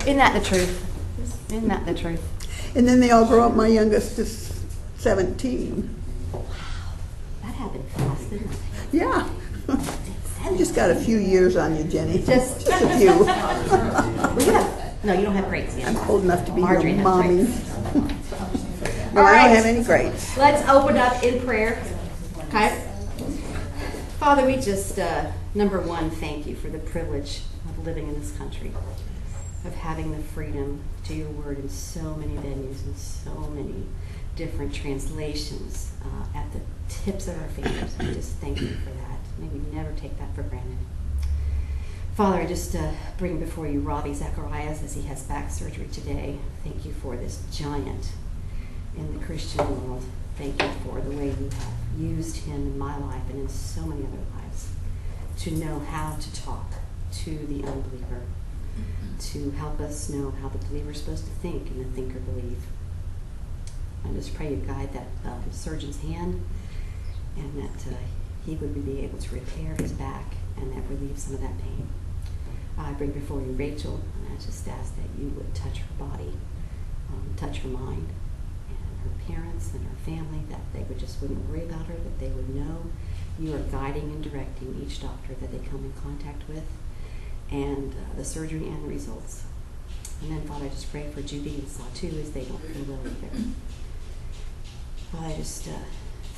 Isn't that the truth? Isn't that the truth? And then they all grow up. My youngest is 17. Wow, that happened fast, didn't it? Yeah. You just got a few years on you, Jenny. Just a few. Well, you have, no, you don't have grades yet. I'm old enough to be Marjorie your has mommy. grades. No, All I right. don't have any grades. Let's open up in prayer. Okay? Father, we just, number one, thank you for the privilege of living in this country, of having the freedom to your word in so many venues and so many different translations at the tips of our fingers. I just thank you for that. May we never take that for granted. Father, I just bring before you Ravi Zacharias as he has back surgery today. Thank you for this giant in the Christian world. Thank you for the way you have used him in my life and in so many other lives to know how to talk to the unbeliever, to help us know how the believer is supposed to think and the thinker believe. I just pray you guide that surgeon's hand and that he would be able to repair his back and that relieve some of that pain. I bring before you Rachel, and I just ask that you would touch her body, touch her mind, and her parents and her family, that they wouldn't worry about her, that they would know you are guiding and directing each doctor that they come in contact with, and the surgery and the results. And then, Father, I just pray for Judy and Saw too, as they don't feel well either. Father, I just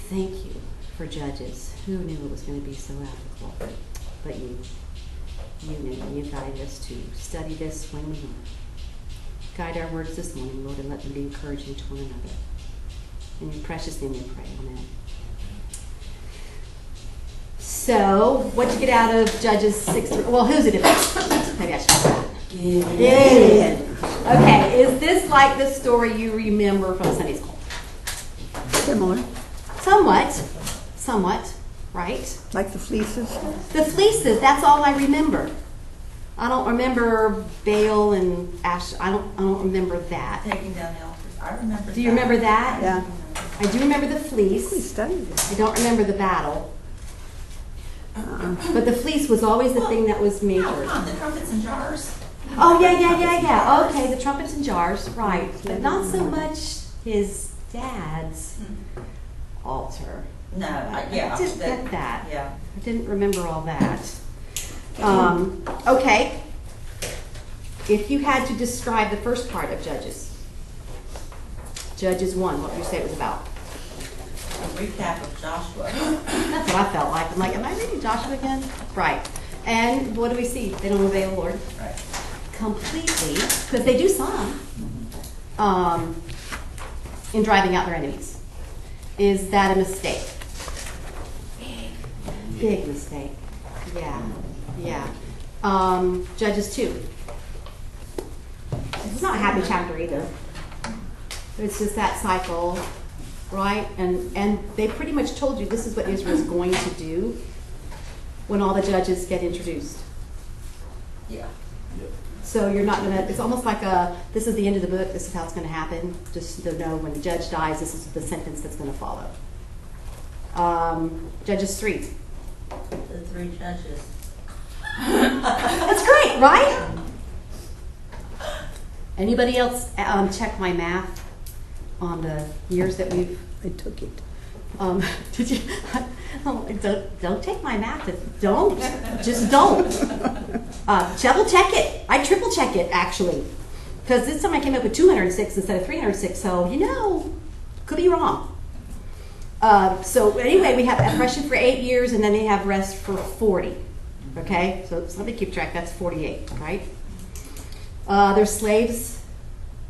thank you for judges. Who knew it was going to be so applicable? But you knew, and you guided us to study this when we learn. Guide our words this morning, Lord, and let them be encouraging to one another. In your precious name we pray. Amen. So, what'd you get out of Judges 6? Well, who's it about? Maybe I should say that. Gideon. Okay, is this like the story you remember from Sunday school? Similar. Somewhat, right? Like the fleeces. The fleeces, that's all I remember. I don't remember Baal and Ash. I don't remember that. Taking down the altars. I remember that. Do you remember that? Yeah. I do remember the fleece. We studied it. I don't remember the battle. But the fleece was always the thing that was major. No, come on, the trumpets and jars. Oh, yeah. Okay, the trumpets and jars, right. But not so much his dad's altar. No, I yeah. didn't get that. Yeah. I didn't remember all that. Okay. If you had to describe the first part of Judges 1, what would you say it was about? A recap of Joshua. That's what I felt like. I'm like, am I reading Joshua again? Right. And what do we see? They don't obey the Lord. Right. Completely, because they do some, in driving out their enemies. Is that a mistake? Big mistake. Yeah. Judges 2. It's not a happy chapter either. It's just that cycle, right? And they pretty much told you this is what Israel's going to do when all the judges get introduced. Yeah. So you're not going to, it's almost like this is the end of the book, this is how it's going to happen. Just to know when the judge dies, this is the sentence that's going to follow. Judges 3. The 3 judges. That's great, right? Anybody else check my math on the years that we've... I took it. Did you? Don't take my math. Just don't. Double check it. I triple check it actually, because this time I came up with 206 instead of 306. So could be wrong. So anyway, we have oppression for 8 years, and then they have rest for 40. Okay, so let me keep track. That's 48, right? They're slaves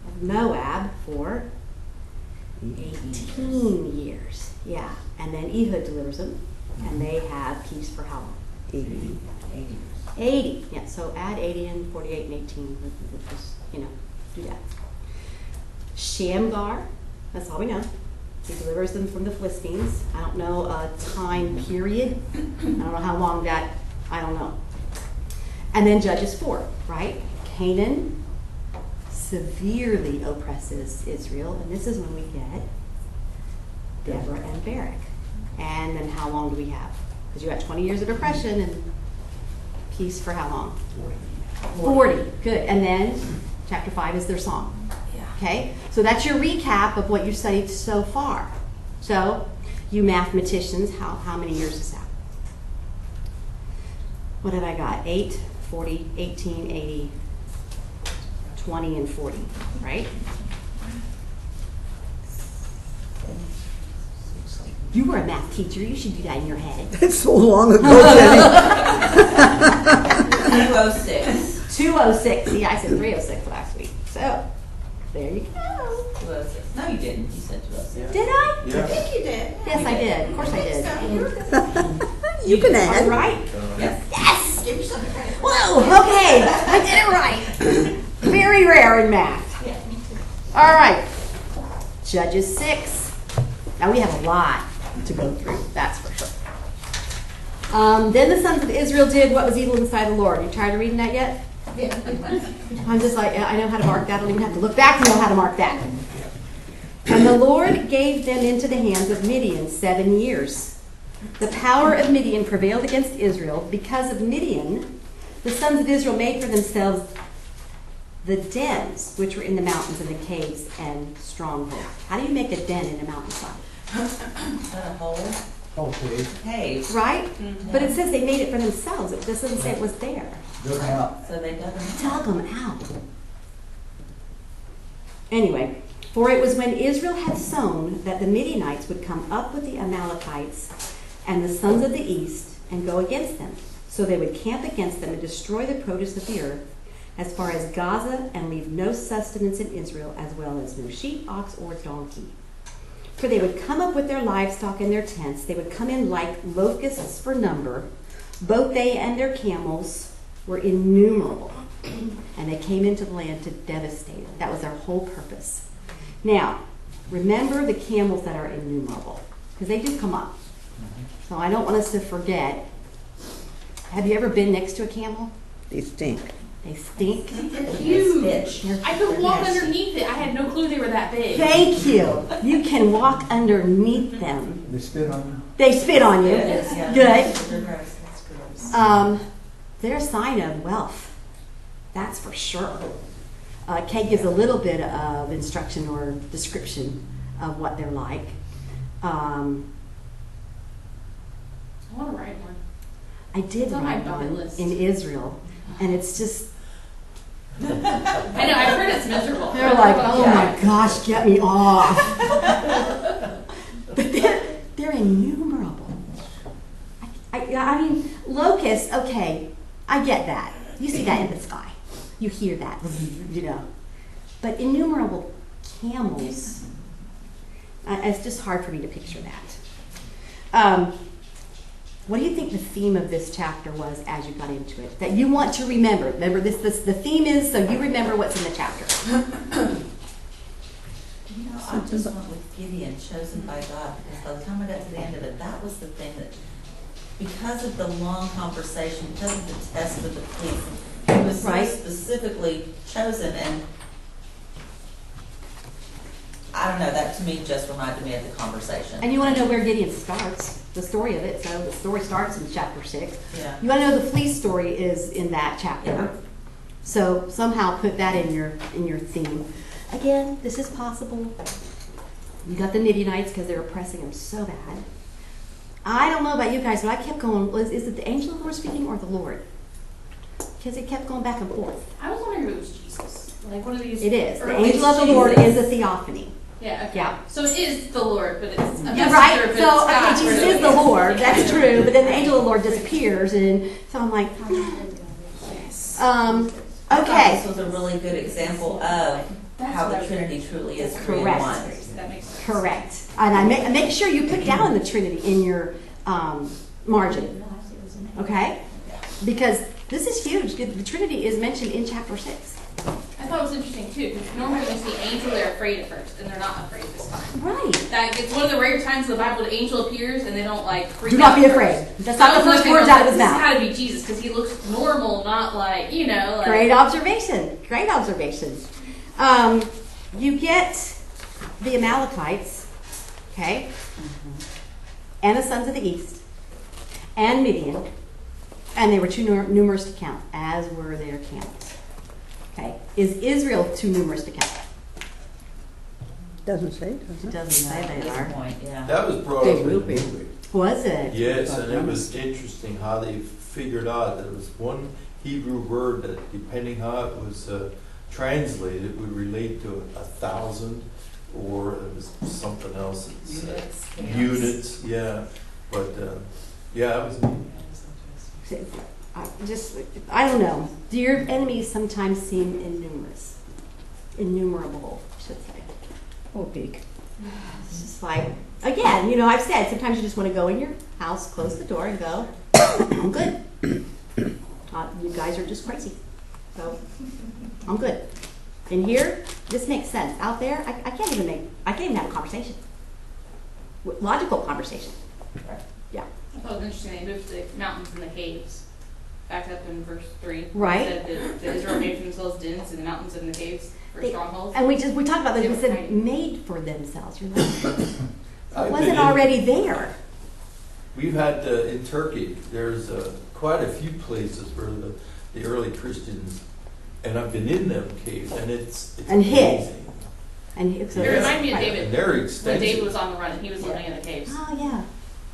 of Moab for 18 years. Yeah, and then Ehud delivers them, and they have peace for how long? 80. Yeah, so add 80 and 48 and 18. Just, do that. Shamgar, that's all we know. He delivers them from the Philistines. I don't know a time period. I don't know how long that, I don't know. And then Judges 4, right? Canaan severely oppresses Israel, and this is when we get Deborah and Barak. And then how long do we have? Because you got 20 years of oppression and peace for how long? 40. Good. And then Chapter 5 is their song. Yeah. Okay? So that's your recap of what you studied so far. So, you mathematicians, how many years is that? What have I got? 8, 40, 18, 80, 20, and 40, right? You were a math teacher. You should do that in your head. It's so long ago, Jenny. 206. 206. See, I said 306 last week. So, there you go. 206. No, you didn't. You said 206. Did I? Yeah. I think you did. Yes, I did. Of course I did. So you were good. You can add. All right. Yes. Yes! Give yourself a credit. Whoa, okay. I did it right. Very rare in math. Yeah, me too. All right. Judges 6. Now we have a lot to go through, that's for sure. Then the sons of Israel did what was evil in the sight of the Lord. You tired of reading that yet? Yeah. I'm just like, I know how to mark that. I don't even have to look back to know how to mark that. And the Lord gave them into the hands of Midian 7 years. The power of Midian prevailed against Israel. Because of Midian, the sons of Israel made for themselves the dens, which were in the mountains and the caves and strongholds. How do you make a den in a mountainside? Is that a hole? Okay. Cave. Right? But it says they made it for themselves. It just doesn't say it was there. Good out. So they dug them out. Dug them out. Anyway, for it was when Israel had sown that the Midianites would come up with the Amalekites and the sons of the east and go against them. So they would camp against them and destroy the produce of the earth as far as Gaza and leave no sustenance in Israel, as well as no sheep, ox, or donkey. For they would come up with their livestock and their tents. They would come in like locusts for number. Both they and their camels were innumerable. And they came into the land to devastate it. That was their whole purpose. Now, remember the camels that are innumerable, because they do come up. So I don't want us to forget. Have you ever been next to a camel? They stink. They stink. They're Huge. huge. I could walk underneath it. I had no clue they were that big. Thank you. You can walk underneath them. They spit on They spit on you. Yes, yeah. Good. They're gross. That's gross. They're a sign of wealth. That's for sure. Kate gives a little bit of instruction or description of what they're like. I want to ride one. I did It's on my ride bucket one list. in Israel, and it's just, I know. I've heard it's miserable. they're like, oh my gosh, get me off. But they're innumerable. I mean, locusts, okay, I get that. You see that in the sky. You hear that, you know. But innumerable camels, it's just hard for me to picture that. What do you think the theme of this chapter was as you got into it? That you want to remember. Remember, the theme is so you remember what's in the chapter. You know, I just went with Gideon, chosen by God, because by the time I got to the end of it, that was the thing that, because of the long conversation, because of the test with the police, he was so Right. specifically chosen, and I don't know, that to me just reminded me of the conversation. And you want to know where Gideon starts, the story of it. So the story starts in chapter 6. Yeah. You want to know the fleece story is in that chapter. Yeah. So somehow put that in your theme. Again, this is possible. You got the Midianites because they're oppressing them so bad. I don't know about you guys, but I kept going, is it the angel of the Lord speaking or the Lord? Because it kept going back and forth. I was wondering if it was Jesus. Like one of these. It is. The or angel of the it's Lord Jesus. is a theophany. Yeah. Okay. Yeah. So it is the Lord, but it's a You're messenger, right. but So, it's okay, God, Jesus or is the Lord. That's true. But then the angel of the Lord disappears, and so I'm like, I thought okay. this was a really good example of how the Trinity truly is three in Correct. one. That makes sense. Correct. And I make sure you put down the Trinity in your margin. Okay? Because this is huge. The Trinity is mentioned in chapter 6. I thought it was interesting too, because normally when you see angel, they're afraid at first, and they're not afraid this time. Right. That it's one of the rare times in the Bible the angel appears and they don't like freak Do not out be first. afraid. That's So I not the was first looking, words I out of was his like, mouth. This had to be Jesus because he looks normal, not like like. Great observation. Great observation. You get the Amalekites, okay, and the sons of the east, and Midian, and they were too numerous to count, as were their camels. Okay, is Israel too numerous to count? Doesn't say, does It it? doesn't say At they this are. point, yeah. That was brought They up in will the be. movie. Was it? Yes, and it was interesting how they figured out that it was one Hebrew word that, depending how it was translated, would relate to 1,000, or it was something else. Units, yeah. But yeah, it was neat. I don't know. Do your enemies sometimes seem innumerable, I should say? Oh, big. It's just like, again, I've said sometimes you just want to go in your house, close the door, and go, I'm good. You guys are just crazy. So, I'm good. In here, this makes sense. Out there, I can't even have a conversation. Logical conversation. Yeah. I thought it was interesting, they moved the mountains and the caves. Back up in verse 3. Right. It said that Israel made for themselves dens in the mountains and the caves for strongholds. And we talked about this, They we were said hiding. made for themselves. You're like, it I've wasn't been in- already there. We've had in Turkey, there's quite a few places where the early Christians, and I've been in them caves, and it's And hid. amazing. And It reminded me of David. And they're When extensive. David was on the run and he was living in the caves. Oh, yeah.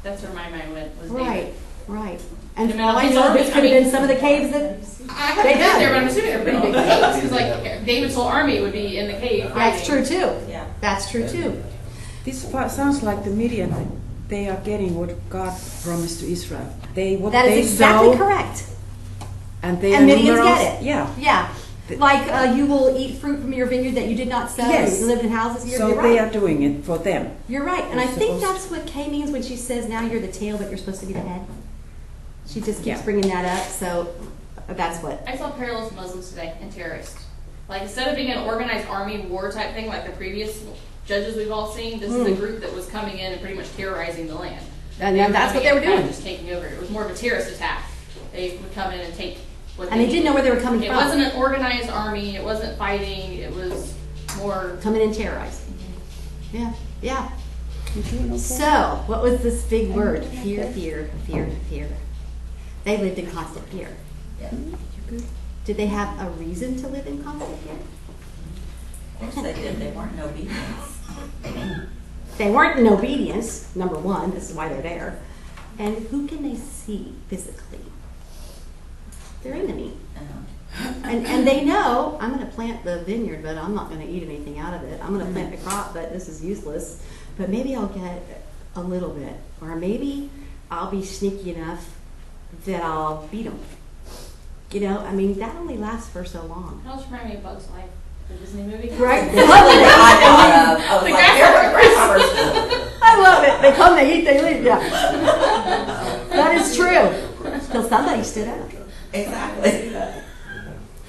That's where my mind went, was Right, David. right. And The for all I mountains know, are- this could have been some of the caves that, I haven't They been have. there, but I'm assuming they're pretty big caves. Because like David's whole army would be in the cave. that's hiding. true too. Yeah. That's true too. Sounds like the Midian. They are getting what God promised to Israel. What That they is exactly sow, correct. and they And are Midians numerous. get it. Yeah. Yeah. Like you will eat fruit from your vineyard that you did not sow. Yes. You lived in houses. You're So right. they are doing it for them. You're right. And I They're think supposed that's what Kay means when she says now you're the tail, but you're supposed to be the head. She just keeps Yeah. bringing that up. So that's what. I saw parallels to Muslims today and terrorists. Like instead of being an organized army war type thing like the previous judges we've all seen, this is a group that was coming in and pretty much terrorizing the land. And were that's what coming they were in and doing. Just taking over. It was more of a terrorist attack. They would come in and take what And they didn't know where they were coming It from. wasn't an organized army. It wasn't fighting. It was more. Coming and terrorizing. Yeah. Yeah. You doing okay? So, what was this big word? Fear, fear, fear, fear. They lived in constant fear. Yeah. Did they have a reason to live in constant fear? Of course they did. They weren't in obedience. They weren't in obedience, number one. This is why they're there. And who can they see physically? Their enemy. And they know, I'm going to plant the vineyard, but I'm not going to eat anything out of it. I'm going to plant the crop, but this is useless. But maybe I'll get a little bit. Or maybe I'll be sneaky enough that I'll beat them. I mean, that only lasts for so long. How else remind me of Bugs Life, the Disney movie? Right? That's what I thought of. I was The like, grasshoppers. grasshoppers. I love it. They come, they eat, they leave. Yeah. That is true. Till somebody stood up. Exactly.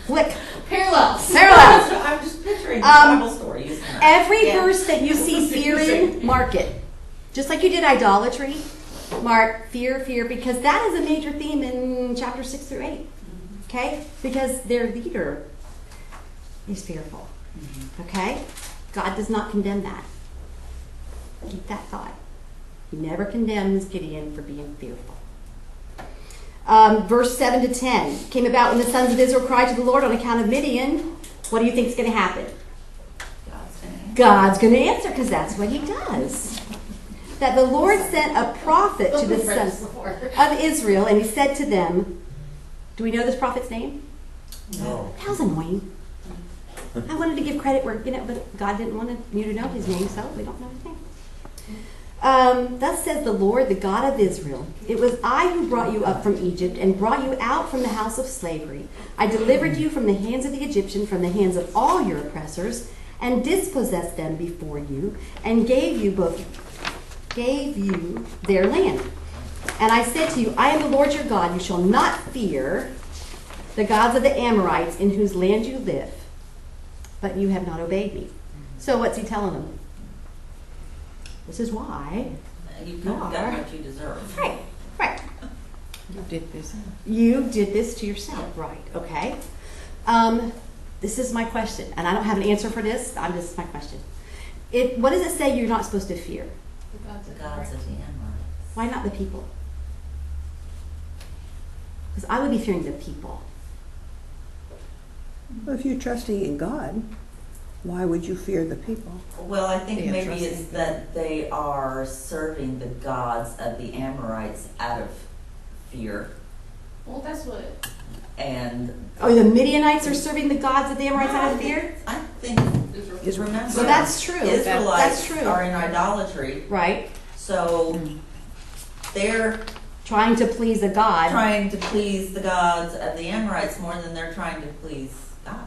Flick. Parallels. Parallels. I'm just picturing Um, Bible stories. Every Yeah. verse that you see fear in, mark it. Just like you did idolatry, mark fear, fear, because that is a major theme in chapter 6 through 8. Okay? Because their leader is fearful. Okay? God does not condemn that. Keep that thought. He never condemns Gideon for being fearful. Verse 7 to 10 came about when the sons of Israel cried to the Lord on account of Midian. What do you think is going to happen? God's going to answer because that's what he does. That the Lord sent a prophet to the sons of Israel, and he said to them, do we know this prophet's name? No. That was annoying. I wanted to give credit where, but God didn't want you to know his name, so we don't know his name. Thus says the Lord, the God of Israel, it was I who brought you up from Egypt and brought you out from the house of slavery. I delivered you from the hands of the Egyptian, from the hands of all your oppressors, and dispossessed them before you, and gave you their land. And I said to you, I am the Lord your God. You shall not fear the gods of the Amorites in whose land you live, but you have not obeyed me. So what's he telling them? This is why. You could have got what you deserve. Right, right. You did this. You did this to yourself. Right, okay. This is my question, and I don't have an answer for this. This is my question. What does it say you're not supposed to fear? The gods of the Amorites. Why not the people? Because I would be fearing the people. If you're trusting in God, why would you fear the people? Well, I think They are maybe trusting it's that they are serving the gods of the Amorites out of fear, Well, that's what, and Oh, the Midianites are serving the gods of the Amorites out of fear? I think, Israel. remember, So that's true. That's Israelites true. are in idolatry, Right? so they're Trying to please a god. trying to please the gods of the Amorites more than they're trying to please God.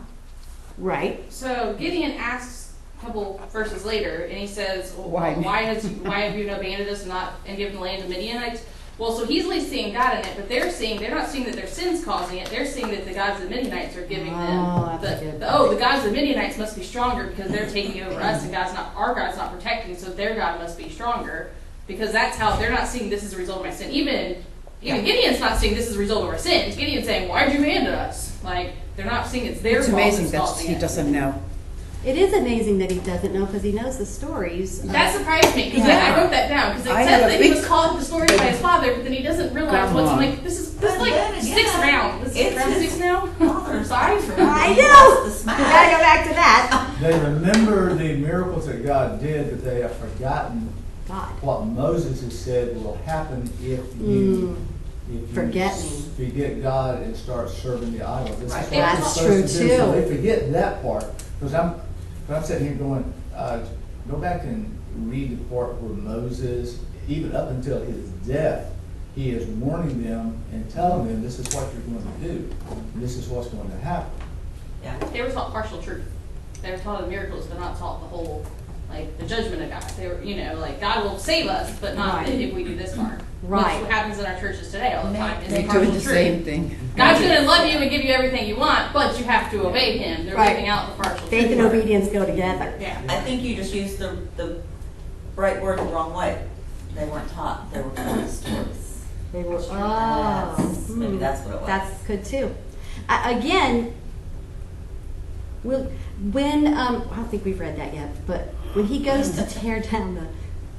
Right? So Gideon asks a couple verses later, and he says, well, Why? why have you abandoned us and given the land to Midianites? Well, so he's at least seeing God in it, but they're not seeing that their sin's causing it. They're seeing that the gods of the Midianites are giving Oh, them that's a good the gods of the Midianites must be stronger because they're taking over us, and our God's not protecting, so their God must be stronger because that's how they're not seeing this as a result of my sin. Even Gideon's not seeing this as a result of our sins. Gideon's saying, "Why'd you abandon us?" Like they're not seeing it's their It's fault amazing that's that causing he it. doesn't know. It is amazing that he doesn't know because he knows the stories. That surprised me because Yeah. I wrote that down because it I says have a that he big- was called the stories by his father, but then he doesn't realize Come what's on. like. This is But like then again, sixth round. This is it's round his 6 now. Father's Five. I He know. wants the We gotta smack. go back to that. They remember the miracles that God did, but they have forgotten God. what Moses has said will happen if Mm. you Forget forget God and start serving the idols. This Right. is what you're That's supposed true, to do. So too. they forget that part. Because I'm sitting here going, go back and read the part where Moses, even up until his death, he is warning them and telling them this is what you're going to do. This is what's going to happen. Yeah. They were taught partial truth. They were taught the miracles, but not taught the whole, like the judgment of God. They were, like God will save us, but not Right. if we do this part. Right. That's what happens in our churches today all the time. Is They're partial doing the truth. same thing. God's going to love you and give you everything you want, but you have to obey Him. They're Right. living out the partial Faith truth. and obedience go together. Yeah. I think you just used the right word the wrong way. They weren't taught. They were told stories. They were. Maybe that's what it was. That's good too. Again, when I don't think we've read that yet, but when he goes to tear down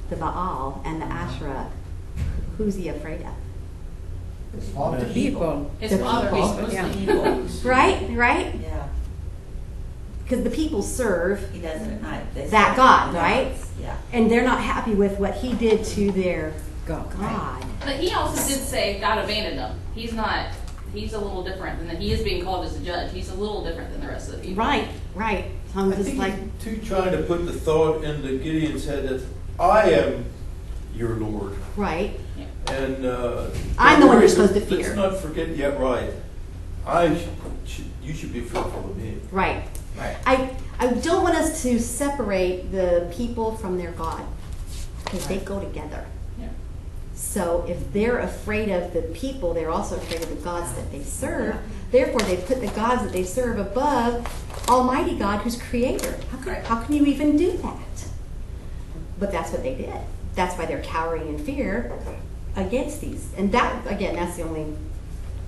the Baal and the Asherah, who's he afraid of? His father. People. His The father people. was mostly Yeah. evil. Right? Yeah. Because the people serve, He does it at night. They That say- God, right? Yeah. and they're not happy with what he did to their God. God. But he also did say God abandoned him. He's a little different than that. He is being called as a judge. He's a little different than the rest of the people. Right. So I'm I just think like, he's too trying to put the thought into Gideon's head that I am your Lord. right. And I'm the one you're supposed to let's fear. not forget, yeah, right. You should be fearful of me. Right. Right. I don't want us to separate the people from their God because they go together. Yeah. So if they're afraid of the people, they're also afraid of the gods that they serve. Therefore, they put the gods that they serve above Almighty God, who's creator. How can you even do that? But that's what they did. That's why they're cowering in fear against these. And that, again, that's the only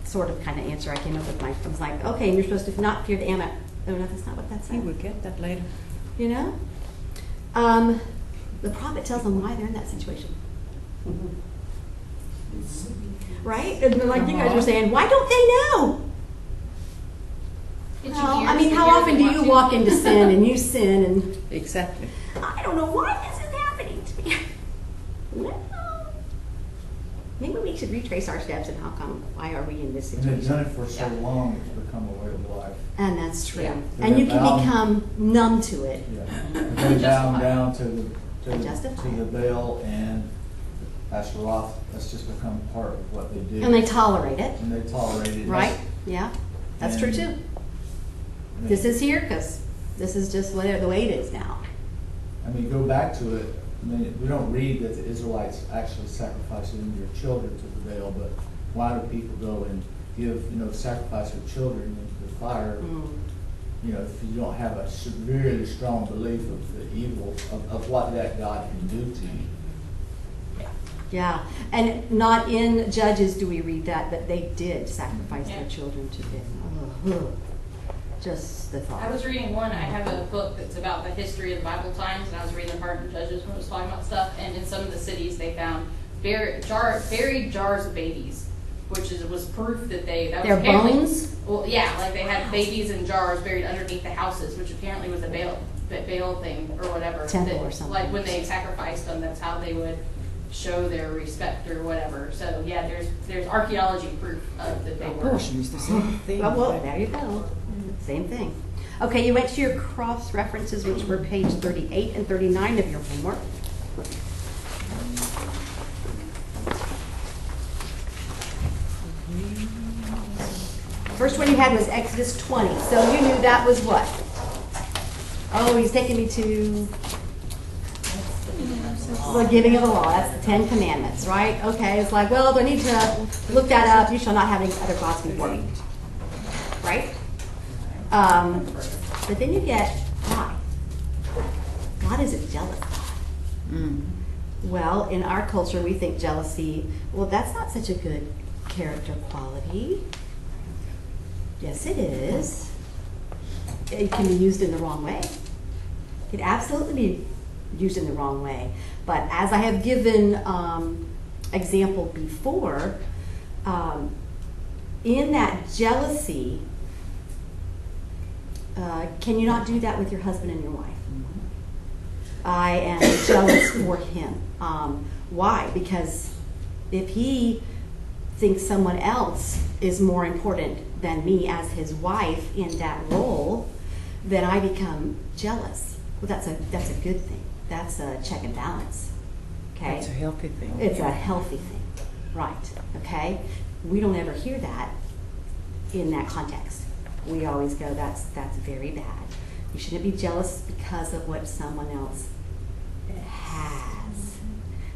sort of kind of answer I came up with. I was like, okay, and you're supposed to not fear the Ammon. No, that's not what that He says. will get that later. You know? The prophet tells them why they're in that situation. Right? And like you guys were saying, why don't they know? Itchy Well, ears I mean, to how hear often they do want you to. walk into sin and you sin and Exactly. I don't know why this is happening to me. Well, maybe we should retrace our steps and why are we in this And they've situation? done it for so long, it's become a way of life. And that's true. Yeah. And you can Bound. become numb to it. Yeah. They bow down to Justify the it. Baal and Asheroth. That's just become part of what they do. And they tolerate it, And they tolerate it. right? Yeah, that's true And- too. This is here because this is just the way it is now. I mean, go back to it. I mean, we don't read that the Israelites actually sacrificing their children to the Baal, but why do people go and give, sacrifice their children into the fire? Mm. If you don't have a severely strong belief of the evil of what that God can do to you. Yeah, and not in Judges do we read that they did sacrifice Yeah. their children to death. Ugh. Just the thought. I was reading one. I have a book that's about the history of the Bible times, and I was reading the part in Judges when it was talking about stuff. And in some of the cities, they found buried jars of babies was proof that that Their was apparently- bones? Well, yeah, like they had babies in jars buried underneath the houses, which apparently was a Baal thing or whatever. Temple that, or something. Like when they sacrificed them, that's how they would show their respect or whatever. So yeah, there's archaeology proof of that they were. Abortion is the same thing. Well, there you go. Same thing. Okay, you went to your cross references, which were page 38 and 39 of your homework. First one you had was Exodus 20. So you knew that was what? Oh, he's taking me to the giving of the law. That's the 10 Commandments, right? Okay, it's like, well, do I need to look that up? You shall not have any other gods before me. Right? But then you get why? God is a jealous God. Well, in our culture, we think jealousy, well, that's not such a good character quality. Yes, it is. It can be used in the wrong way. It absolutely be used in the wrong way. But as I have given example before, in that jealousy, can you not do that with your husband and your wife? I am jealous for him. Why? Because if he thinks someone else is more important than me as his wife in that role, then I become jealous. Well, that's a good thing. That's a check and balance. Okay? That's a healthy thing. It's a healthy thing. Right. Okay? We don't ever hear that in that context. We always go, that's very bad. You shouldn't be jealous because of what someone else has.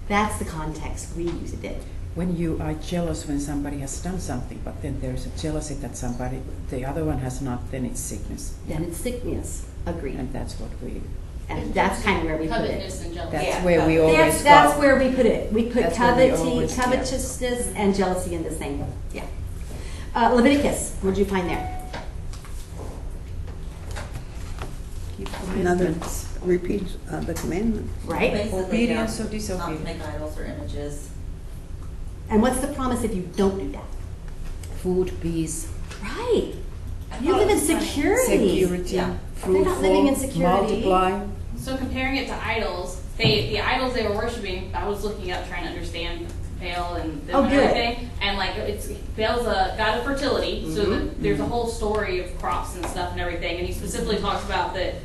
That's the context we use it in. When you are jealous when somebody has done something, but then there's a jealousy that the other one has not, then it's sickness. Then it's sickness. Agreed. And that's what And that's kind of where we put it. Covetousness and jealousy. that's Yeah, where we always That's go. where we put it. We put That's where we always- yeah. covetousness and jealousy in the same. Yeah. Leviticus, what did you find there? Another repeats the commandment. Right? Basically, Obedience or not to disobedience? make idols or images. And what's the promise if you don't do that? Food, peace, Right. I You thought live it in was funny. security. security, Yeah. They're not living in fruitful, security. multiply. So comparing it to idols, the idols they were worshiping, I was looking up trying to understand Baal and them Oh, and good. everything, and like Baal's a god of fertility, so there's a whole story of crops and stuff and everything, and he specifically talks about that,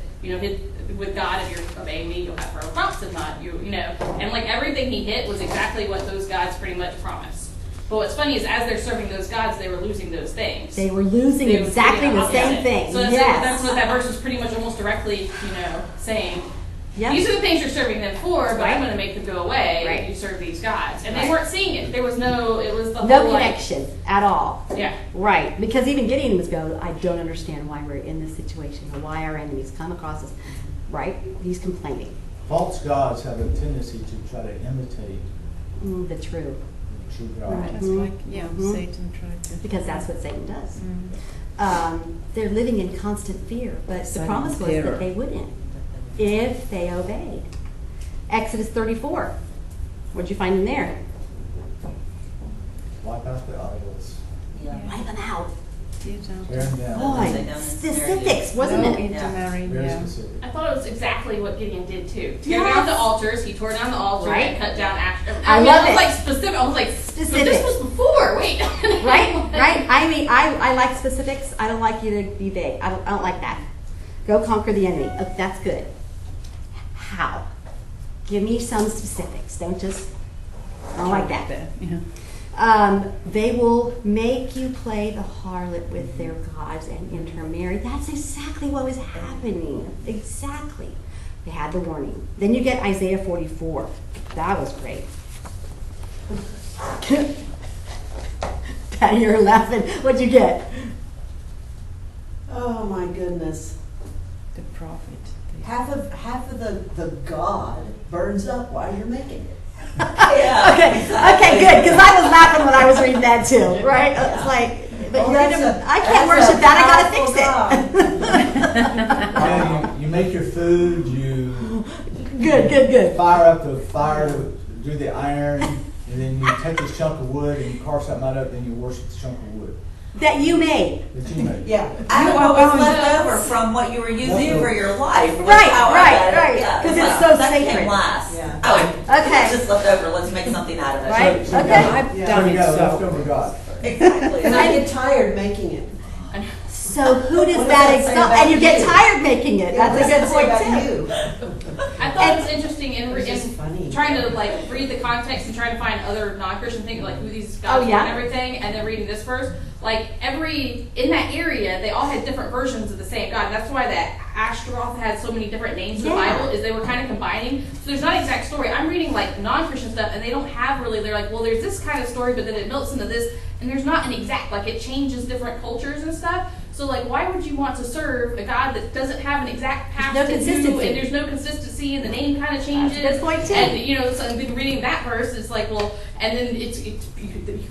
with God, if you're obeying me, you'll have fertile crops, if not, and like everything he hit was exactly what those gods pretty much promised. But what's funny is as they're serving those gods, they were losing those things. They were losing They were exactly doing the same opposite. thing. So Yes. that's what that verse was pretty much almost directly, saying. Yep. These are the things you're serving them for, but Right. I'm going to make them go away. Right. You serve these gods, and Right. they weren't seeing it. There was it was the whole No like, connection at all. yeah. Right. Because even Gideon was going, I don't understand why we're in this situation or why our enemies come across us. Right? He's complaining. False gods have a tendency to try to imitate The true. the true God. Right. That's like, Satan tried to. Because that's what Satan does. They're living in constant fear, but the Sudden promise was terror. that they wouldn't if they obeyed. Exodus 34. What'd you find in there? Wipe out the idols, Yeah. Wipe them out. tear them down. Boy, specifics, wasn't No it? intermarrying, Very yeah. specific. I thought it was exactly what Gideon did too. Tear Yes. down the altars. He tore down the altar Right. and cut down ashes. I mean, love was it. like specific. I was like, Specific. But this was before. Wait. Right? Right? I mean, I like specifics. I don't like you to be vague. I don't like that. Go conquer the enemy. Oh, that's good. How? Give me some specifics. Don't just, I don't like that. Yeah. They will make you play the harlot with their gods and intermarry. That's exactly what was happening. Exactly. They had the warning. Then you get Isaiah 44. That was great. Patty, you're laughing. What'd you get? Oh my goodness. The prophet. Half of the God burns up while you're making it. Okay, good. Because I was laughing when I was reading that too, right? It's like, but Well, I can't worship that. I gotta fix God. Yeah, you make your food, you it. Good. fire up the fire to do the iron, and then you take this chunk of wood and you carve something out of it, and you worship the chunk of wood That you made. that you made. Yeah. I don't know what's left over from what you were using for your life. was Right, how I right, read it. right, Yeah, 'cause like, it's so that sacred. came last. Yeah. Oh, Okay. it's just left over. Let's make something out of it. Right? So you Okay. got- I've Yeah. done So you it got a so. leftover God. Exactly. And I get tired making it. So who does What does that that say exalt? about And you get you? tired making it. Yeah, That's a what good does that point say about too. you? I thought it was interesting in, It's just funny. trying to like read the context and trying to find other non-Christian things like who these guys Oh, yeah? were and everything, and then reading this verse. Like in that area, they all had different versions of the same God. That's why that Ashtaroth had so many different names in the Yeah. Bible. Is they were kind of combining. So there's not an exact story. I'm reading like non-Christian stuff, and they don't have really. They're like, well, there's this kind of story, but then it melts into this, and there's not an exact. Like it changes different cultures and stuff. So like, why would you want to serve a God that doesn't have an exact path no to consistency. do, and there's no consistency, and the name kind of changes. That's a good point, too. And you know, so then reading that verse, it's like, well, and then it's you're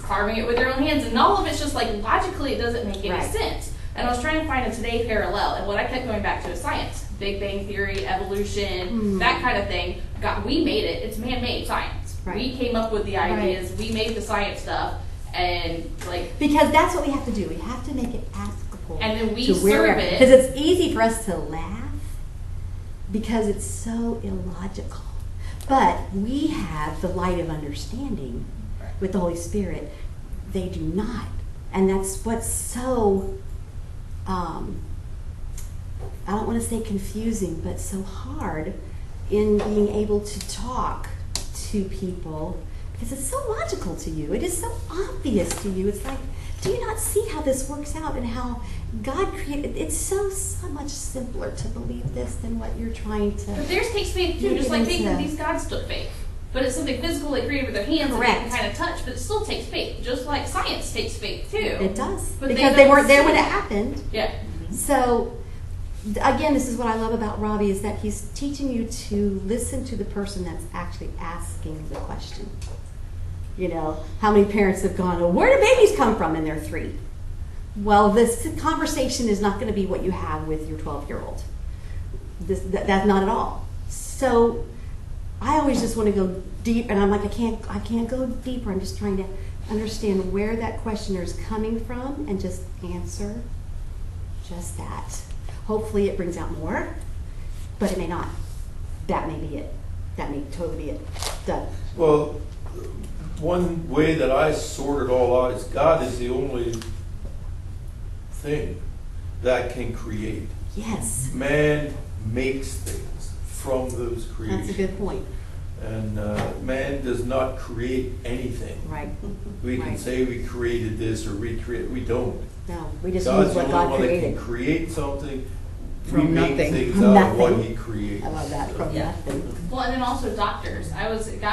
carving it with your own hands, and all of it's just like logically it doesn't make any Right. sense. And I was trying to find a today parallel, and what I kept going back to is science, Big Bang Theory, evolution, that kind of thing. We made it. It's man-made science. Right. We came up with the ideas. We made the science stuff, and like, Because that's what we have to do. We have to make it applicable. and then we to serve it. Because it's easy for us to laugh because it's so illogical. But we have the light of understanding with the Holy Spirit. They do not. And that's what's so, I don't want to say confusing, but so hard in being able to talk to people because it's so logical to you. It is so obvious to you. It's like, do you not see how this works out and how God created? It's so much simpler to believe this than what you're trying to. But theirs takes faith too, Yeah, just it like is, thinking yeah. these gods took faith. But it's something physical they created with their hands Correct. and they can kind of touch, but it still takes faith, just like science takes faith too. It does. But Because they they weren't don't there see when it that. happened. Yeah. So, again, this is what I love about Robbie is that he's teaching you to listen to the person that's actually asking the question. You know, how many parents have gone, well, where do babies come from? And they're 3. Well, this conversation is not going to be what you have with your 12-year-old. That's not at all. So, I always just want to go deep, and I'm like, I can't go deeper. I'm just trying to understand where that questioner is coming from and just answer just that. Hopefully it brings out more, but it may not. That may be it. That may totally be it. Done. Well, one way that I sort it all out is God is the only thing that can create. Yes. Man makes things from those creations. That's a good point. And man does not create anything. Right. We can Right. say we created this or we don't. No, we just God's use the what only God one that created. can create something. We From make nothing. things From out of what nothing. He creates. I love that. From Yeah. nothing. Well, and then also doctors. God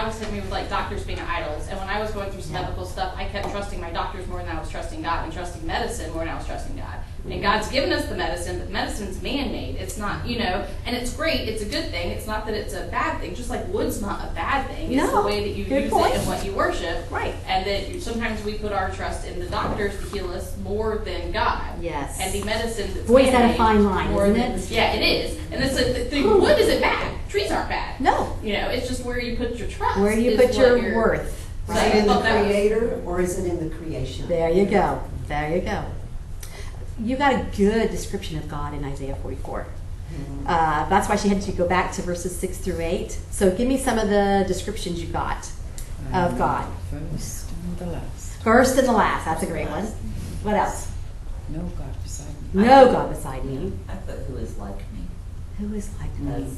was hitting me with like doctors being idols. And when I was going through some medical stuff, I kept trusting my doctors more than I was trusting God, and trusting medicine more than I was trusting God. And God's given us the medicine, but medicine's man-made. It's not, and it's great. It's a good thing. It's not that it's a bad thing. Just like wood's not a bad thing. It's No. the way that you Good use point. it and what you worship. Right. And that sometimes we put our trust in the doctors to heal us more than God. Yes. And the medicine that's Boy, is that a man-made fine line, more isn't than- it? Yeah, it is. And it's like the wood isn't bad. Trees aren't bad. No. It's just where you put your trust. Where do you is put what your you're- worth? So Is it I in the thought that was- creator or is it in the creation? There you go. There you go. You got a good description of God in Isaiah 44. That's why she had to go back to verses 6 through 8. So give me some of the descriptions you got of God. First and the last. First and the last. That's a great one. What else? No God beside me. No God beside me. I put who is like me. Who is like me? Because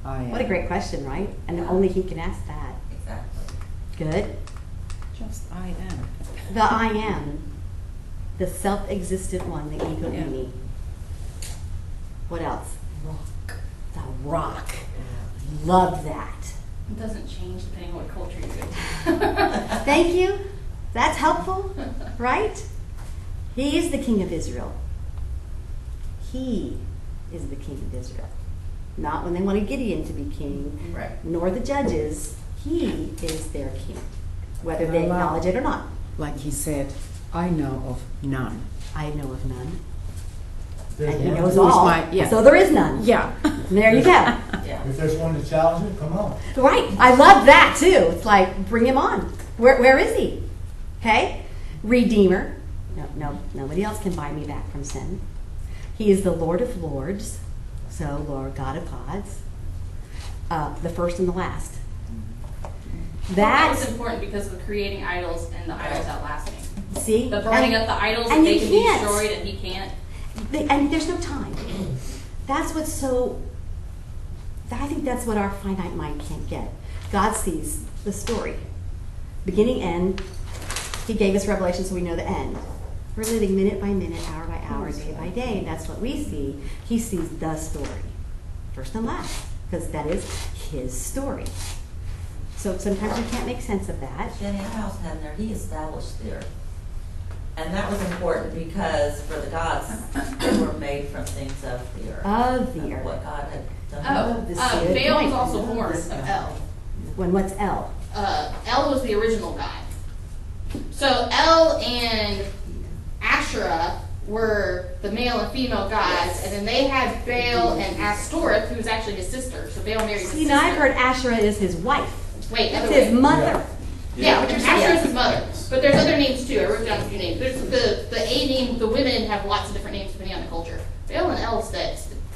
I am. What a great question, right? And only He can ask that. exactly. Good. Just I am. The I am. The self-existent one, the ego Yeah. in me. What else? Rock. The rock. Love that. It doesn't change depending on what culture you're in. Thank you. That's helpful, right? He is the King of Israel. He is the King of Israel. Not when they wanted Gideon to be king, Right. nor the judges. He is their king, whether they acknowledge it or not. Like he said, I know of none. I know of none. There's And he one- knows Who is all. my- yeah. So there is none. Yeah. There you go. Yeah. If there's one to challenge it, come on. Right. I love that too. It's like, bring him on. Where is he? Okay? Redeemer. No, nobody else can buy me back from sin. He is the Lord of Lords, so Lord God of gods, the first and the last. That was That's, important because of creating idols and the idols outlasting. see? The burning up the idols, and that they you can be can't. destroyed and he can't. And there's no time. That's what's so, I think that's what our finite mind can't get. God sees the story. Beginning, end. He gave us revelation so we know the end. We're living minute by minute, hour by hour, day by day, and that's what we see. He sees the story, first and last, because that is his story. So sometimes we can't make sense of that. Jenny, I also had in there, he established the earth. And that was important because for the gods, they were made from things of the earth. Of the earth. What God had done. Oh, this is good Baal was point. also born of El. When what's El? El was the original god. So El and Asherah were the male and female gods, and then they had Baal and Astoreth, who was actually his sister. So Baal married his See, sister. now I've heard Asherah is his wife. Wait, It's other his way. mother. Yeah, Asherah is his mother. But there's other names too. I wrote down a few names. There's the A name. The women have lots of different names depending on the culture. Baal and El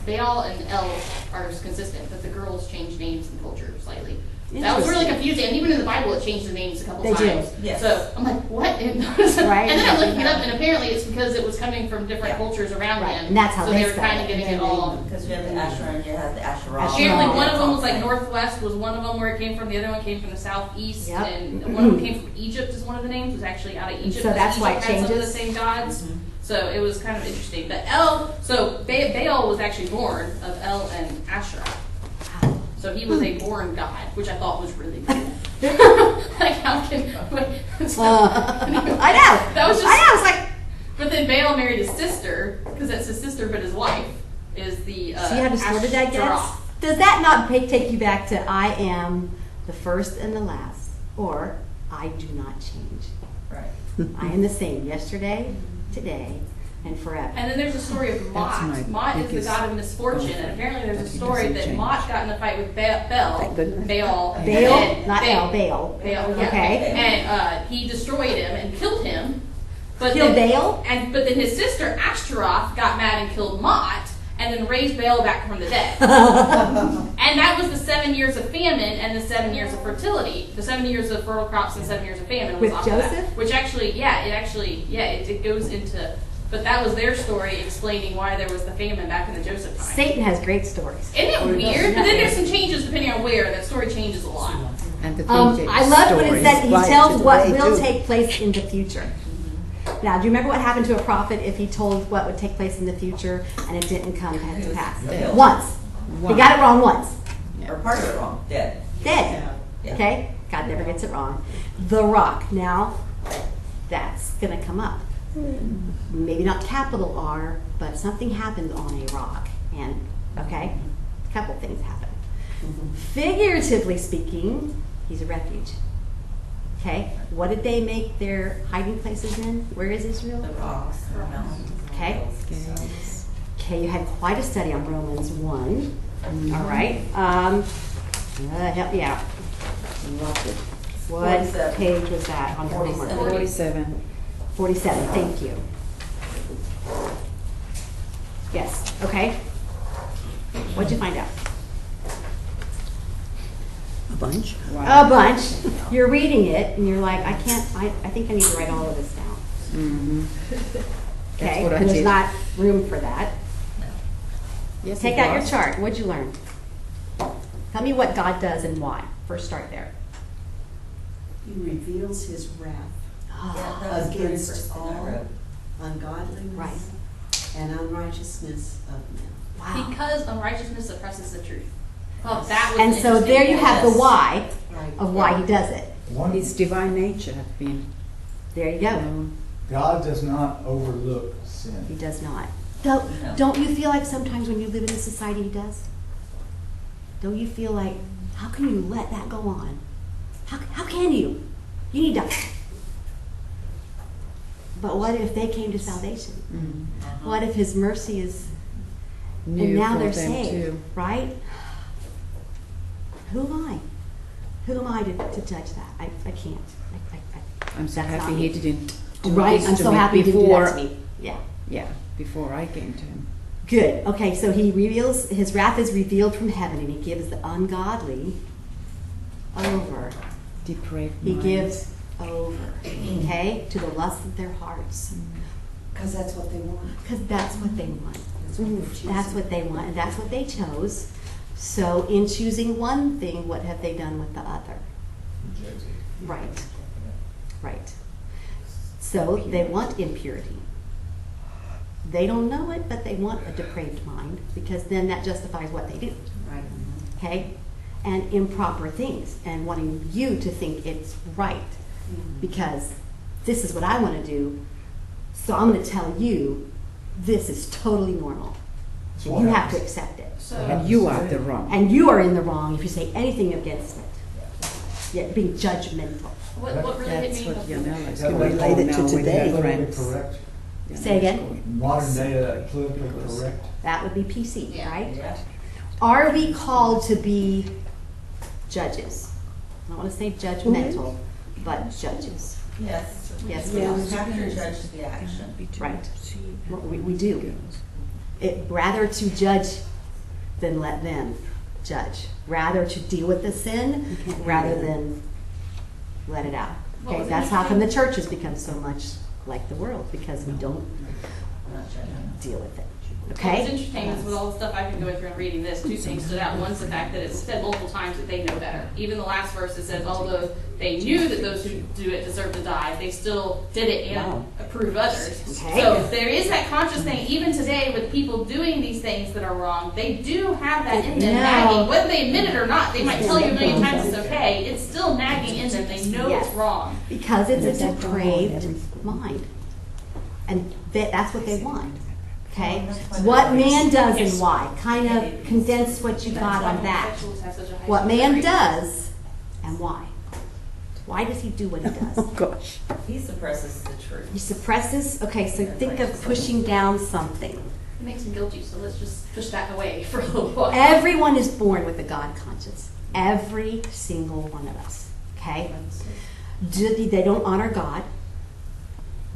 Baal and El are consistent, but the girls change names and culture slightly. That was really confusing, and even in the Bible, it changed the names a couple They do. times. Yes. So I'm like, what? Right. And then I'm looking it up, and apparently it's because it was coming from different cultures around Right, them. and that's how so they they were spell kind of it. getting it all. Because you had the Asherah and you had the Asherah. Apparently, Right. one of them was like northwest was one of them where it came from. The other one came from the southeast, Yep. and one of them came from Egypt. Is one of the names was actually out of Egypt. So that's Egypt why it had some of the changes? same gods. So it was kind of interesting. But El, so Baal was actually born of El and Asherah. So he was a born god, which I thought was really cool. Like how can I know. That was just, I know. It's like, But then Baal married his sister because that's his sister, but his wife is the. see how distorted that gets? Ashtaroth. Does that not take you back to I am the first and the last, or I do not change? Right. I am the same yesterday, today, and forever. And then there's a story of That's Mot. my Mot is the biggest god of misfortune, and apparently there's a that he story doesn't that change. Mot got in a fight with Baal. goodness. Baal. Baal, and not Baal. El, Baal. Baal, yeah. Okay. And he destroyed him and killed him. But Kill then, Baal? But then his sister Ashtaroth got mad and killed Mot, and then raised Baal back from the dead. And that was the 7 years of famine and the 7 years of fertility. The 7 years of fertile crops and 7 years of famine was With off of that. Joseph? Which actually, it goes into. But that was their story explaining why there was the famine back in the Joseph time. Satan has great stories. Isn't it weird? But then there's some changes depending on where. That story changes a lot. And the I loved what it said. He Right, tells what today, will too. take place in the future. Now, do you remember what happened to a prophet if he told what would take place in the future and it didn't come to pass? Baal. Once. He got it wrong once. Or part of it wrong, dead. Dead. Yeah. Okay? God never gets it wrong. The rock. Now, that's going to come up. Maybe not capital R, but something happened on a rock. And, okay? A couple things happened. Figuratively speaking, he's a refuge. Okay? What did they make their hiding places in? Where is Israel? The rocks, the mountains. Okay. Okay, you had quite a study on Romans 1. All right. Help me out. What 47. page was that on your homework? 47. 47, thank you. Yes, okay. What'd you find out? A bunch. Wow. A bunch. You're reading it and you're like, I think I need to write all of this down. Mm-hmm. Okay, what I and there's did. not room for that. Yes, Take it out your was. chart. What'd you learn? Tell me what God does and why. First, start there. He reveals his wrath Yeah, that was the very against first thing I all wrote. ungodliness Right. and unrighteousness of men. Wow. Because unrighteousness suppresses the truth. Well, that was And so interesting. there you have the Yes. why Right. of why he does it. One, His divine nature had been There you go. known. God does not overlook He sin. does not. No. Don't you feel like sometimes when you live in a society he does? Don't you feel like, how can you let that go on? How can you? You need to. But what if they came to salvation? Mm. What if his mercy is, and New now for they're them saved, too. right? Who am I? Who am I to judge that? I can't. I'm so That's happy not he me. didn't do Right, this I'm to so me happy he didn't do before. that to me. Yeah. Yeah, before I came to him. Good. Okay, so he reveals, his wrath is revealed from heaven, and he gives the ungodly over. Depraved He minds. gives over, okay, to the lust of their hearts. Because that's what they want. Because that's what they want. That's what they're choosing. That's what they want, and that's what they chose. So in choosing one thing, what have they done with the other? Rejected. Right, right. So they want impurity. They don't know it, but they want a depraved mind, because then that justifies what they do. Right. Okay? And improper things, and wanting you to think it's right, because this is what I want to do, so I'm going to tell you this is totally normal. So And you what have to happens? accept it. So, And you are the wrong. And you are in the wrong if you say anything against it. Yeah, being judgmental. what really hit That's me? what Yanela is That going relate on it to now with today. her friends. Correct. Say again? Modern day politically correct. That would be PC, Yeah. right? Yeah. Are we called to be judges? I don't want to say judgmental, but judges. Yes. Yes, We we don't are. have to judge the action. Right. We do. Rather to judge than let them judge. Rather to deal with the sin rather than let it out. What Okay, was that's how come the interesting- church has become so much like the world, because we don't I'm not judging. deal with it. What's Okay? interesting is with all the stuff I've been going through and reading this, two things stood out. One's the fact that it's said multiple times that they know better. Even the last verse, it says, although they knew that those who do it deserve to die, they still did it and Wow. approve others. Okay. So there is that conscious thing, even today with people doing these things that are wrong, they do have that in them No. nagging. Whether they admit it or not, they might tell you a million times it's okay. It's still nagging in them. They know Yes. it's wrong. Because it's a depraved mind. And that's what they want. Okay? What man does and why. Kind of condense what you got on that. Homosexuals have such a high What man rate. does and why. Why does he do what he Oh, does? gosh. He suppresses the truth. He suppresses. Okay, so think of pushing down something. It makes him guilty, so let's just push that away for a little while. Everyone is born with a God conscience. Every single one of us. Okay? They don't honor God,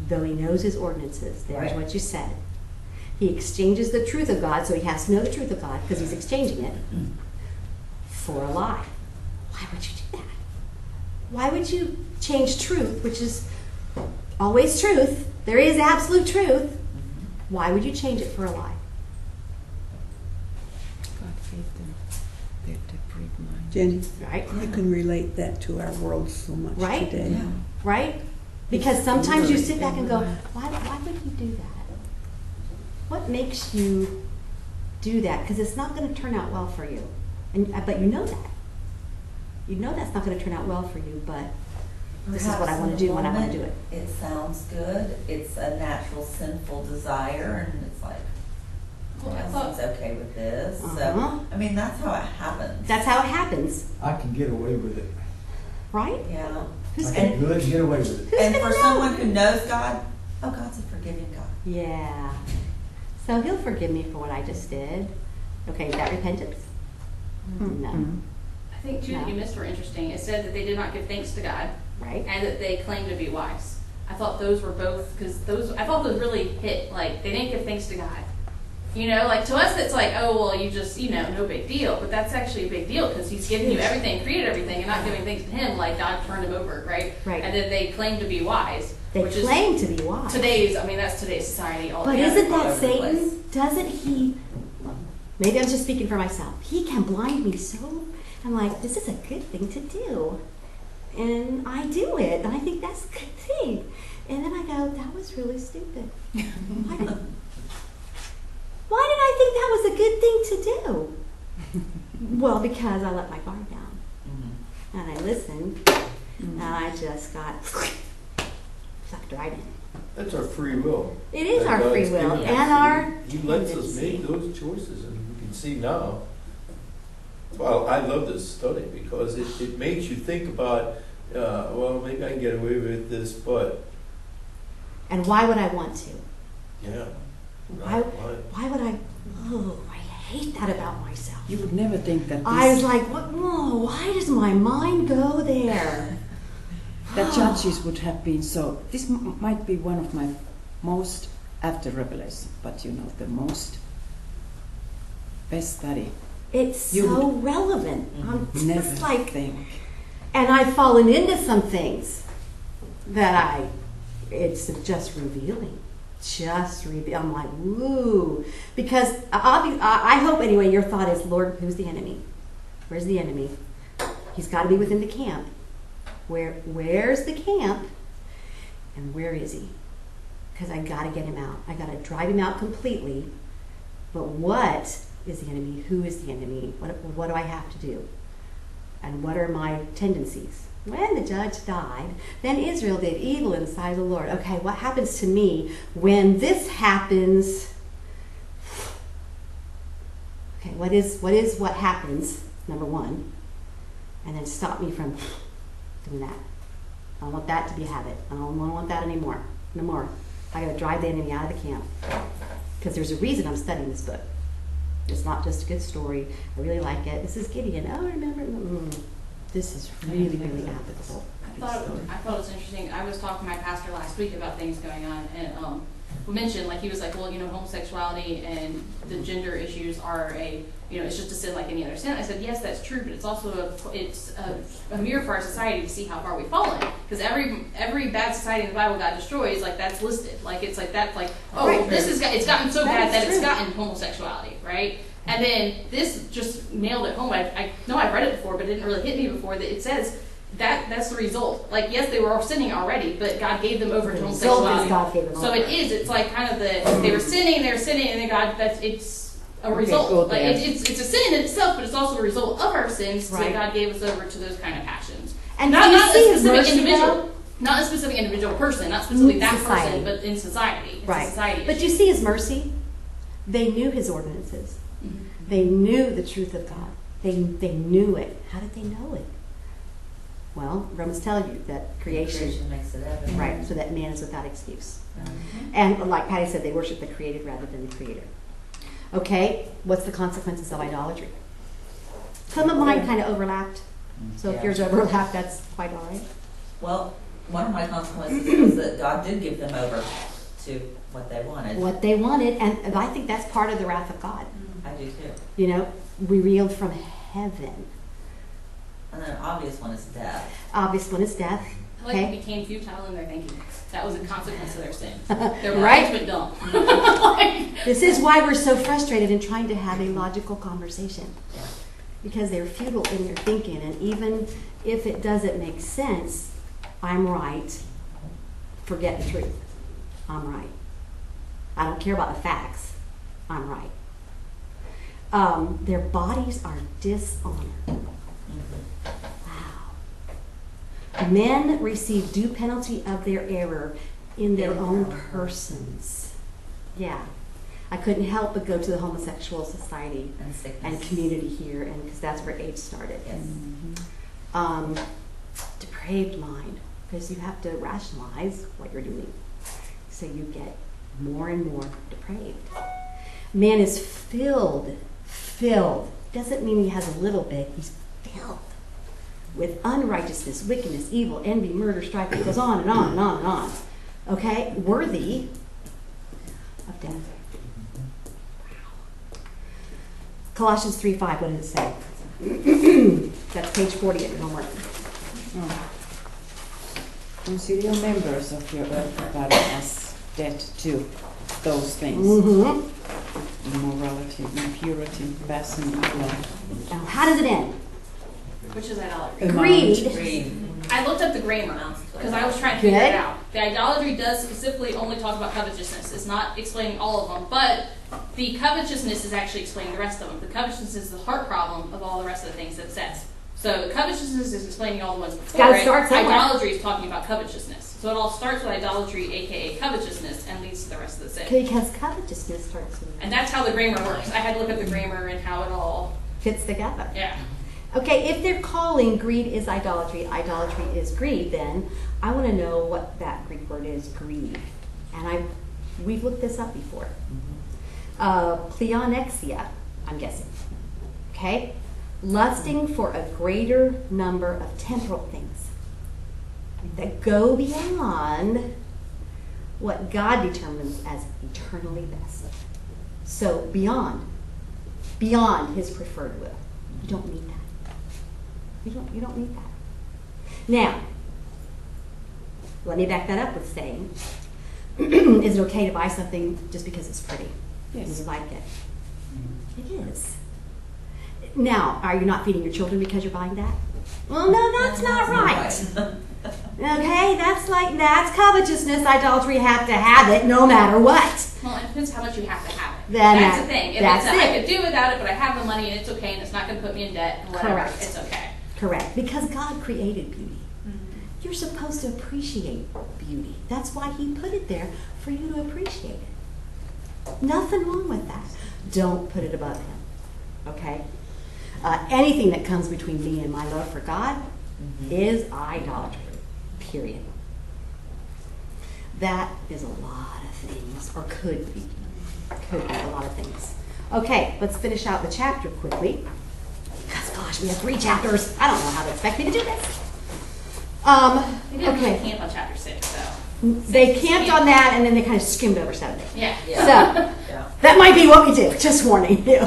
though he knows his ordinances. There's Right. what you said. He exchanges the truth of God, so he has to know the truth of God because he's exchanging it for a lie. Why would you do that? Why would you change truth, which is always truth? There is absolute truth. Why would you change it for a lie? God gave them their depraved mind. Jenny, Right? you can relate that to our world so much Right? today. Right? Because sometimes you sit back and go, why would you do that? What makes you do that? Because it's not going to turn out well for you. But you know that. You know that's not going to turn out well for you, but this is what I want to do when I want to do it. It sounds good. It's a natural sinful desire, and it's like, Well, I yeah, thought- seems okay with this. Uh-huh. So, I mean, that's how it happens. That's how it happens, I can get away with it. right? Yeah. Who's I gonna, can good get away with it. who's And gonna for know? someone who knows God, oh, God's a forgiving God. Yeah. So he'll forgive me for what I just did. Okay, is that repentance? No. I think two that you missed were interesting. It said that they did not give thanks to God, Right? and that they claimed to be wise. I thought those were both, because I thought those really hit. Like, they didn't give thanks to God. You know, like to us, it's like, oh, well, you just, no big deal. But that's actually a big deal because he's giving you everything, created everything, and not giving thanks to him like God turned him over, right? Right. And then they claim to be wise. They which claim to be wise. that's today's society all But together. isn't all that over the place. Satan? Doesn't he? Maybe I'm just speaking for myself. He can blind me so. I'm like, this is a good thing to do. And I do it. And I think that's a good thing. And then I go, that was really stupid. Why did I think that was a good thing to do? Well, because I let my guard down. And I listened. And I just got sucked right in. That's our free will. It is that our free God's will given us. and our He lets us tendency. make those choices, and we can see now. Well, I love this study because it makes you think about, well, maybe I can get away with this, but, And why would I want to? yeah. Why would I? Oh, I hate that about myself. You would never think that I was this, like, what? Whoa, why does my mind go there? that judges would have been so. This might be one of my most, after Revelation, but the most best study. It's You so relevant. I'm Never just like, think. and I've fallen into some things that it's just revealing. I'm like, woo. Because I hope anyway, your thought is, Lord, who's the enemy? Where's the enemy? He's got to be within the camp. Where's the camp? And where is he? Because I got to get him out. I got to drive him out completely. But what is the enemy? Who is the enemy? What do I have to do? And what are my tendencies? When the judge died, then Israel did evil in the sight of the Lord. Okay, what happens to me when this happens? Okay, what happens, number one, and then stop me from doing that. I don't want that to be a habit. I don't want that anymore. No more. I got to drive the enemy out of the camp. Because there's a reason I'm studying this book. It's not just a good story. I really like it. This is Gideon. Oh, remember? This is really, really applicable. I thought it was interesting. I was talking to my pastor last week about things going on, and we mentioned, like, he was like, well, homosexuality and the gender issues are it's just a sin like any other sin. I said, yes, that's true, but it's also a mirror for our society to see how far we've fallen. Because every bad society in the Bible God destroys, like, that's listed. Like, it's like that's like, oh, right. it's gotten so bad that true. it's gotten homosexuality, right? And then this just nailed it home. I know I've read it before, but it didn't really hit me before that it says that's the result. Like, yes, they were sinning already, but God gave them over to homosexuality. So it is. It's like kind of they were sinning, and then God. It's a result. Well, like it's a sin in itself, but it's also a result of our sins. So Right. God gave us over to those kind of passions. And not do you a see his specific mercy, individual. though? Not a specific individual person, not specifically that Society. person, but in society. It's a society But issue. you see his mercy? They knew his ordinances. Mhm. They knew the truth of God. They knew it. How did they know it? Well, Romans tell you that creation, makes it evident. right, so that man is without excuse. Mhm. And like Patty said, they worship the created rather than the creator. Okay, what's the consequences of idolatry? Some of mine kind of overlapped. So if Yeah. yours overlapped, that's quite all right. Well, one of my consequences was that God did give them over to what they wanted. What they wanted, and I think that's part of the wrath of God. I do too. You know, revealed from heaven. And then an obvious one is death. Obvious one is death. Like, it Okay. became futile in their thinking. That was a consequence of their sin. Their Right. minds went dumb. This is why we're so frustrated in trying to have a logical conversation. Yeah. Because they're futile in their thinking, and even if it doesn't make sense, I'm right. Forget the truth. I'm right. I don't care about the facts. I'm right. Their bodies are dishonored. Wow. Men receive due penalty of their error in their own persons. Yeah. I couldn't help but go to the homosexual society And sickness. and community here, and because that's where AIDS started. Yes. Depraved mind, because you have to rationalize what you're doing, so you get more and more depraved. Man is filled. Doesn't mean he has a little bit. He's filled with unrighteousness, wickedness, evil, envy, murder, strife. It goes on and on and on and on. Okay, worthy of death. Colossians 3:5, what does it say? That's page 40 of your homework. Consider your members of your earthly body as dead to those things. Mm-hmm. Immorality, impurity, passion, evil. Now, how does it end? Which is idolatry. Greed. Greed. I looked up the grammar because I was trying to figure Good. it out. The idolatry does specifically only talk about covetousness. It's not explaining all of them, but the covetousness is actually explaining the rest of them. The covetousness is the heart problem of all the rest of the things that it says. So covetousness is explaining all the ones before Gotta it. start somewhere. Idolatry is talking about covetousness. So it all starts with idolatry, aka covetousness, and leads to the rest of the sin. Because covetousness starts with And that's how the grammar works. I had to look up the grammar and how it all, fits together. yeah. Okay, if they're calling greed is idolatry is greed, then I want to know what that Greek word is, greed. And we've looked this up before. Pleonexia I'm guessing. Okay? Lusting for a greater number of temporal things that go beyond what God determines as eternally best. So beyond his preferred will. You don't need that. You don't need that. Now, let me back that up with saying, is it okay to buy something just because it's pretty? Yes. And you like it? It is. Now, are you not feeding your children because you're buying that? Well, no, that's not right. Okay, that's covetousness, idolatry. You have to have it no matter what. Well, it depends how much you have to have it. Then That's the thing. If that's it's I it. could do without it, but I have the money and it's okay and it's not going to put me in debt and whatever, Correct. it's okay. Correct, because God created beauty. You're supposed to appreciate beauty. That's why he put it there, for you to appreciate it. Nothing wrong with that. Don't put it above him, okay? Anything that comes between me and my love for God is idolatry, period. That is a lot of things, or could be a lot of things. Okay, let's finish out the chapter quickly. Because, gosh, we have 3 chapters. I don't know how to expect me to do this. They didn't really Okay. camp on chapter 6, so. They camped on that, and then they kind of skimmed over 7. Yeah. So, Yeah. that might be what we do, just warning you.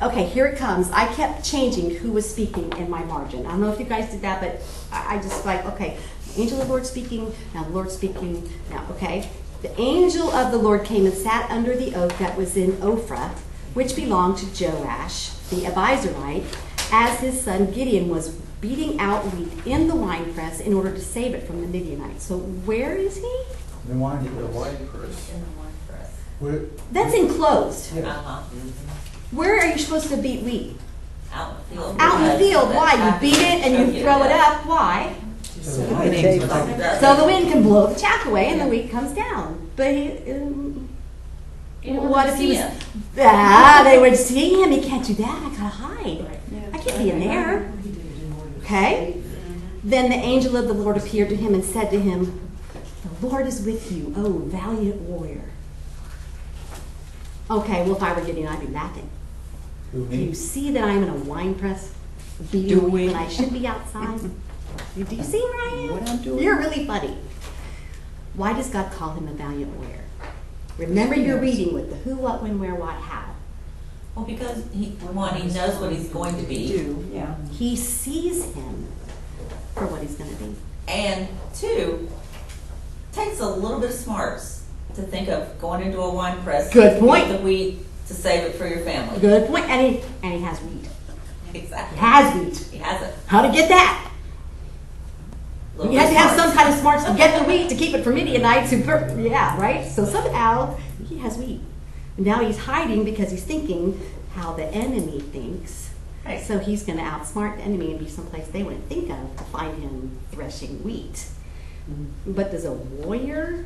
Okay, here it comes. I kept changing who was speaking in my margin. I don't know if you guys did that, but I just like, okay, the angel of the Lord speaking, now the Lord speaking, now, okay. The angel of the Lord came and sat under the oak that was in Ophrah, which belonged to Joash, the Abizarite, as his son Gideon was beating out wheat in the winepress in order to save it from the Midianites. So where is he? The wine In the press. wine press. In the one press. Where- That's enclosed. Uh-huh. Where are you supposed to beat wheat? Out in the field. Out in the field. Why? You beat it and you throw it up. Why? So So the wind can blow the chaff away and the wheat comes down. But You don't what really if he see was? him. They would see him. He can't do that. I gotta hide. I can't be in there. Okay. Then the angel of the Lord appeared to him and said to him, "The Lord is with you, O valiant warrior." Okay. Well, if I were Gideon, I'd be laughing. Who, Do you me? see that I'm in a wine press beating wheat when I should be outside? Do you see where I am? What I'm doing? You're really funny. Why does God call him a valiant warrior? Remember your reading with the who, what, when, where, why, how. Well, because he knows what he's going to be. Do, yeah. He sees him for what he's going to be. And 2, takes a little bit of smarts to think of going into a wine press. Good point. With the wheat to save it for your family. Good point. And he has wheat. Exactly. He has wheat. He has it. How to get that? Little You bit had to have smarts. some kind of smarts to get the wheat to keep it from Midianites. Yeah, right? So somehow he has wheat. Now he's hiding because he's thinking how the enemy thinks. Right. So he's going to outsmart the enemy and be someplace they wouldn't think of to find him threshing wheat. But does a warrior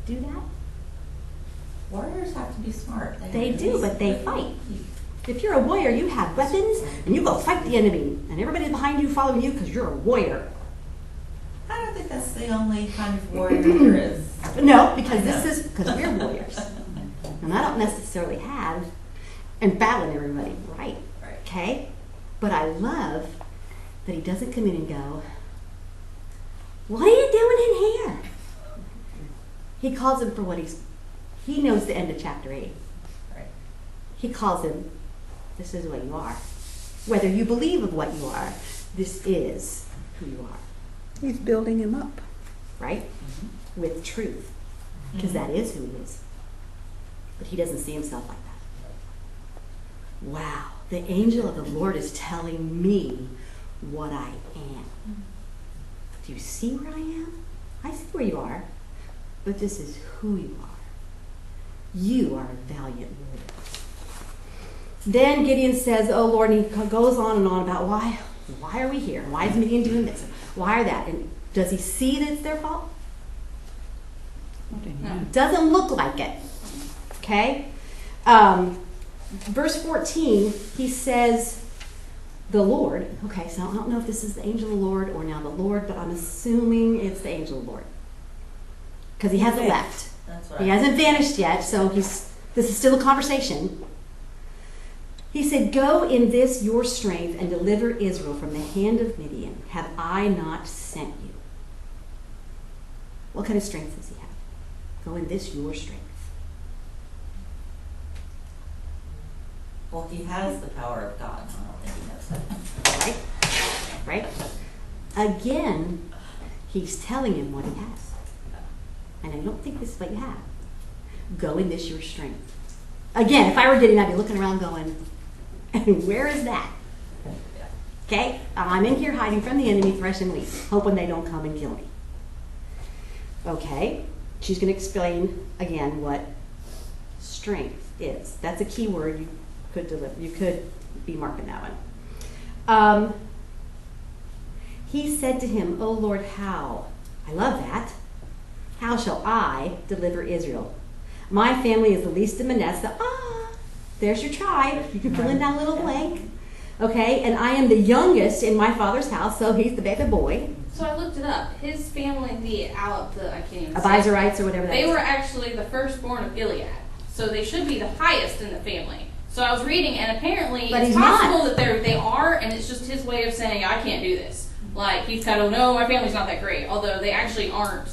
do that? Warriors have to be smart. They do, but they fight. If you're a warrior, you have weapons and you go fight the enemy. And everybody's behind you following you because you're a warrior. I don't think that's the only kind of warrior there is. No, because because we're warriors. And I don't necessarily have and battling everybody, right? Right. Okay? But I love that he doesn't come in and go, "What are you doing in here?" He calls him for what he knows the end of chapter 8. Right. He calls him, "This is what you are. Whether you believe of what you are, this is who you are." He's building him up. Right? With truth. Because that is who he is. But he doesn't see himself like that. Wow. The angel of the Lord is telling me what I am. Do you see where I am? I see where you are. But this is who you are. You are a valiant warrior. Then Gideon says, "Oh Lord," and he goes on and on about why are we here? Why is Midian doing this? Why are that? And does he see that it's their fault? Not in No. here. Doesn't look like it. Okay? Verse 14, he says, "The Lord." Okay, so I don't know if this is the angel of the Lord or now the Lord, but I'm assuming it's the angel of the Lord. Because he hasn't left. That's what He hasn't vanished yet, so this is still a conversation. He said, "Go in this your strength and deliver Israel from the hand of Midian. Have I not sent you?" What kind of strength does he have? Go in this your strength. Well, he has the power of God. I don't think he knows that. Right? Again, he's telling him what he has. And I don't think this is what you have. Go in this your strength. Again, if I were Gideon, I'd be looking around going, where is that? Okay? I'm in here hiding from the enemy, threshing wheat, hoping they don't come and kill me. Okay? She's going to explain again what strength is. That's a key word you could deliver. You could be marking that one. He said to him, "O Lord, how?" I love that. "How shall I deliver Israel? My family is the least in Manasseh." There's your tribe. You can fill in that little blank. Okay, and I am the youngest in my father's house, so he's the baby boy. So I looked it up. His family, I can't even say. Abizarites or whatever that They is. were actually the firstborn of Gilead. So they should be the highest in the family. So I was reading, and apparently But it's he's possible not. that they are, and it's just his way of saying, I can't do this. Like, he's kind of, no, my family's not that great. Although they actually aren't.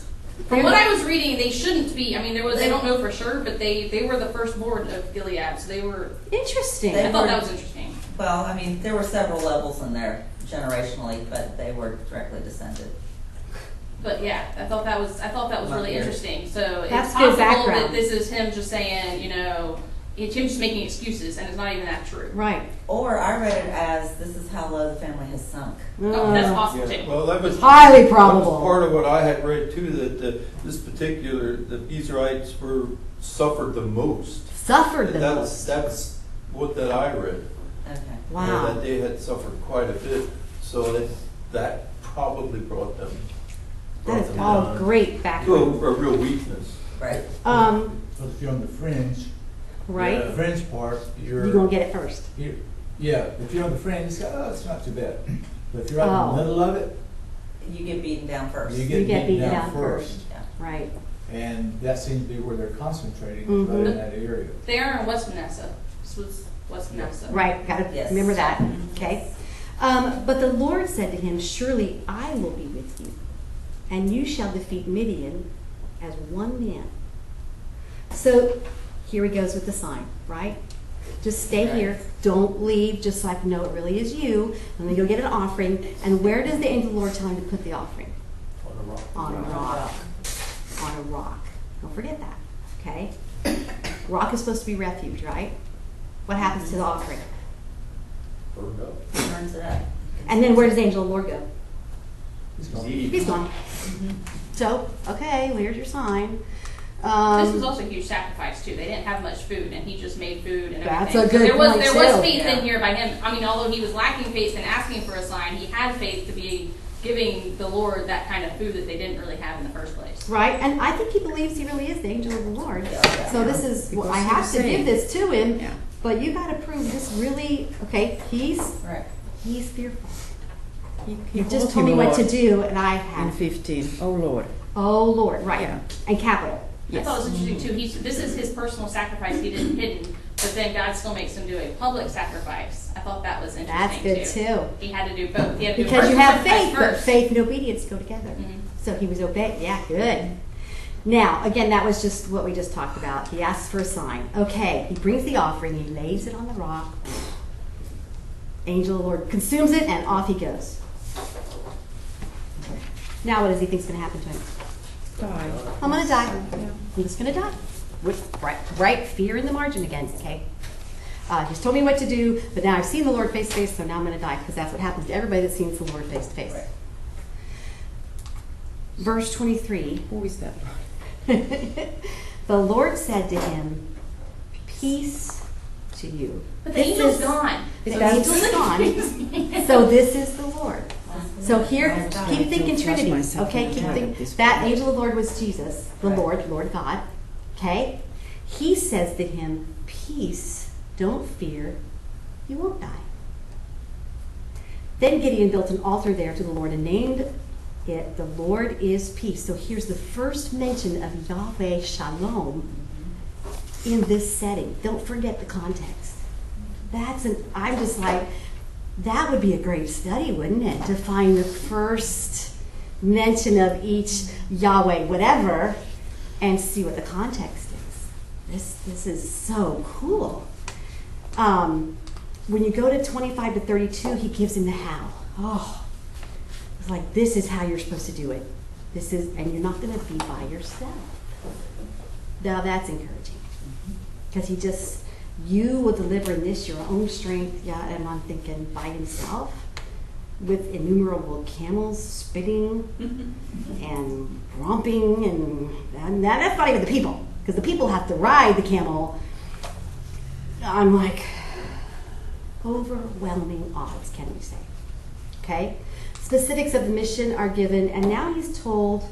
From what I was reading, they shouldn't be. I mean, they don't know for sure, but they were the firstborn of Gilead. So they were, Interesting. They I thought were- that was interesting. Well, I mean, there were several levels in there generationally, but they were directly descended. But yeah, I thought that was really interesting. So That's it's good possible background. that this is him just saying, it's him just making excuses, and it's not even that true. Right. Or I read it as, this is how low the family has sunk. Oh, that's possible Yeah, too. well, that was Highly that probable. was part of what I had read too. That the Israelites suffered the most. Suffered the most. That's what that I read. Okay. Wow. That they had suffered quite a bit, so that probably brought them. That is them all down great to background. a real weakness. Right. But if you're on the fringe, Right? the fringe part, You're going to get it first. yeah, if you're on the fringe, it's not too bad. But if you're right in Oh. the middle of it, You get beaten down first. you You get beaten down first. Yeah. Right. And that seems to be where they're concentrating, Mhm. right in that area. They are in West Manasseh. This was West Manasseh. Right. Got to Yes. remember that. Okay. But the Lord said to him, "Surely I will be with you, and you shall defeat Midian as one man." So here he goes with the sign, right? Just stay Right. here. Don't leave, just so I can know it really is you. And then you'll get an offering. And where does the angel of the Lord tell him to put the offering? On a rock. On a rock. On a rock. Don't forget that. Okay? Rock is supposed to be refuge, right? What happens to the offering? Burned up. Turns it up. And then where does the angel of the Lord go? It's gone. He's gone. So, okay, well, here's your sign. This was also a huge sacrifice too. They didn't have much food, and he just made food and That's everything. a good there was point, there was too. faith Yeah. in here by him. I mean, although he was lacking faith and asking for a sign, he had faith to be giving the Lord that kind of food that they didn't really have in the first place. Right? And I think he believes he really is the angel of the Lord. Yeah. So this is, Because I he have was to give saying- this to him, Yeah. but you got to prove this really, okay, he's Right. fearful. He You just called told me him what to Lord do, and I in have. 15. Oh Lord. Oh, Lord, right. Yeah. And capital. I thought it was interesting too. This is his personal sacrifice he did hidden, but then God still makes him do a public sacrifice. I thought that was interesting That's good too. He had to do both. He had to do Because you personal have sacrifice faith, but first. faith and obedience go together. Mhm. So he was obeyed. Yeah, good. Now, again, that was just what we just talked about. He asks for a sign. Okay, he brings the offering, he lays it on the rock. Angel of the Lord consumes it, and off he goes. Now, what does he think's going to happen to him? Die. I'm going to die. Yeah. I'm just going to die. Right, fear in the margin again, okay? He's told me what to do, but now I've seen the Lord face to face, so now I'm going to die, because that's what happens to everybody that sees the Lord face to face. Right. Verse 23. Who is that? The Lord said to him, "Peace to you." But the angel's gone. The So angel's he's- gone. So this is the Lord. So here, Oh, God. keep thinking I trust Trinity. myself Okay, in keep God thinking. at this That point. angel of the Lord was Jesus, the Right. Lord God. Okay? He says to him, "Peace, don't fear, you won't die." Then Gideon built an altar there to the Lord and named it, "The Lord is Peace." So here's the first mention of Yahweh Shalom in this setting. Don't forget the context. I'm just like, that would be a great study, wouldn't it? To find the first mention of each Yahweh, whatever, and see what the context is. This is so cool. When you go to 25 to 32, he gives him the how. Oh, it's like, this is how you're supposed to do it. And you're not going to be by yourself. Now that's encouraging. Because you will deliver in this your own strength. Yeah, and I'm thinking by himself with innumerable camels spitting and romping, and that's not even the people, because the people have to ride the camel. I'm like, overwhelming odds, can we say? Okay? Specifics of the mission are given, and now he's told,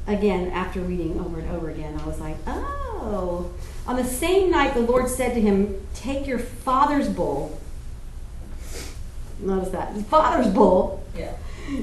again, after reading over and over again, I was like, oh. On the same night, the Lord said to him, take your father's bull. Notice that. His father's bull. Yeah.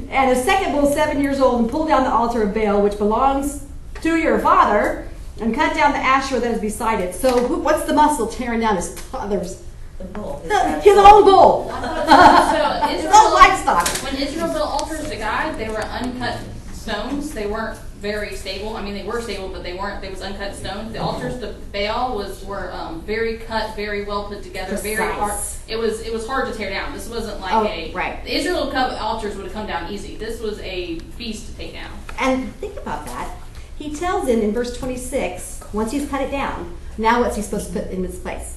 And a second bull 7 years old, and pull down the altar of Baal, which belongs to your father, and cut down the Asherah that is beside it. So what's the muscle tearing down his father's? The bull. His own bull. So His own livestock. when Israel built altars to God, they were uncut stones. They weren't very stable. I mean, they were stable, but they weren't. They was uncut stones. The altars to Baal were very cut, very well put together, very hard. It was hard to tear down. This wasn't like right. The Israel altars would have come down easy. This was a feast to take down. And think about that. He tells him in verse 26, once he's cut it down, now what's he supposed to put in its place?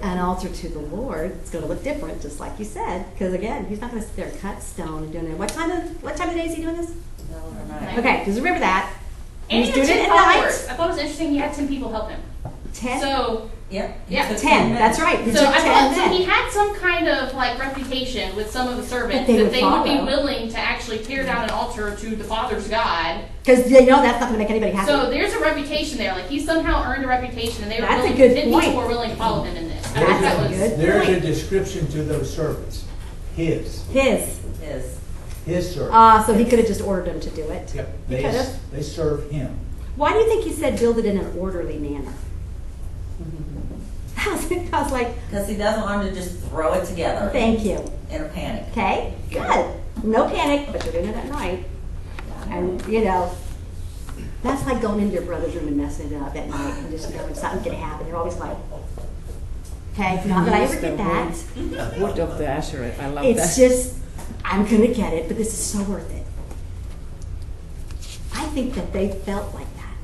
An altar to the Lord. It's going to look different, just like you said, because again, he's not going to sit there and cut stone and doing it. What time of day is he doing this? Okay, just remember that. And He's he had doing 10 it at night. followers. I thought it was interesting. He had 10 people help him. 10. So Yep. Yeah, Took 10. minutes. That's right. He So took I 10 thought so men. he had some kind of like reputation with some of the servants That they would would be follow. willing to actually tear down an altar to the Father's God. Because they know that's not going to make anybody happy. So there's a reputation there. Like he somehow earned a reputation, and they were That's a willing. good 10 point. people were willing to follow him in this. I That's thought that a was good There's a point. description to those servants. His His. servants. So he could have just ordered them to do it. Yep. He could have. They serve him. Why do you think he said build it in an orderly manner? I was like, Because he doesn't want to just throw it together thank you. in a panic. Okay, good. No panic, but you're doing it at night. And, that's like going into your brother's room and messing it up at night and just knowing something's going to happen. You're always like, okay, not that I ever did that. Wood of the Asherah. I love It's that. just, I'm going to get it, but this is so worth it. I think that they felt like that.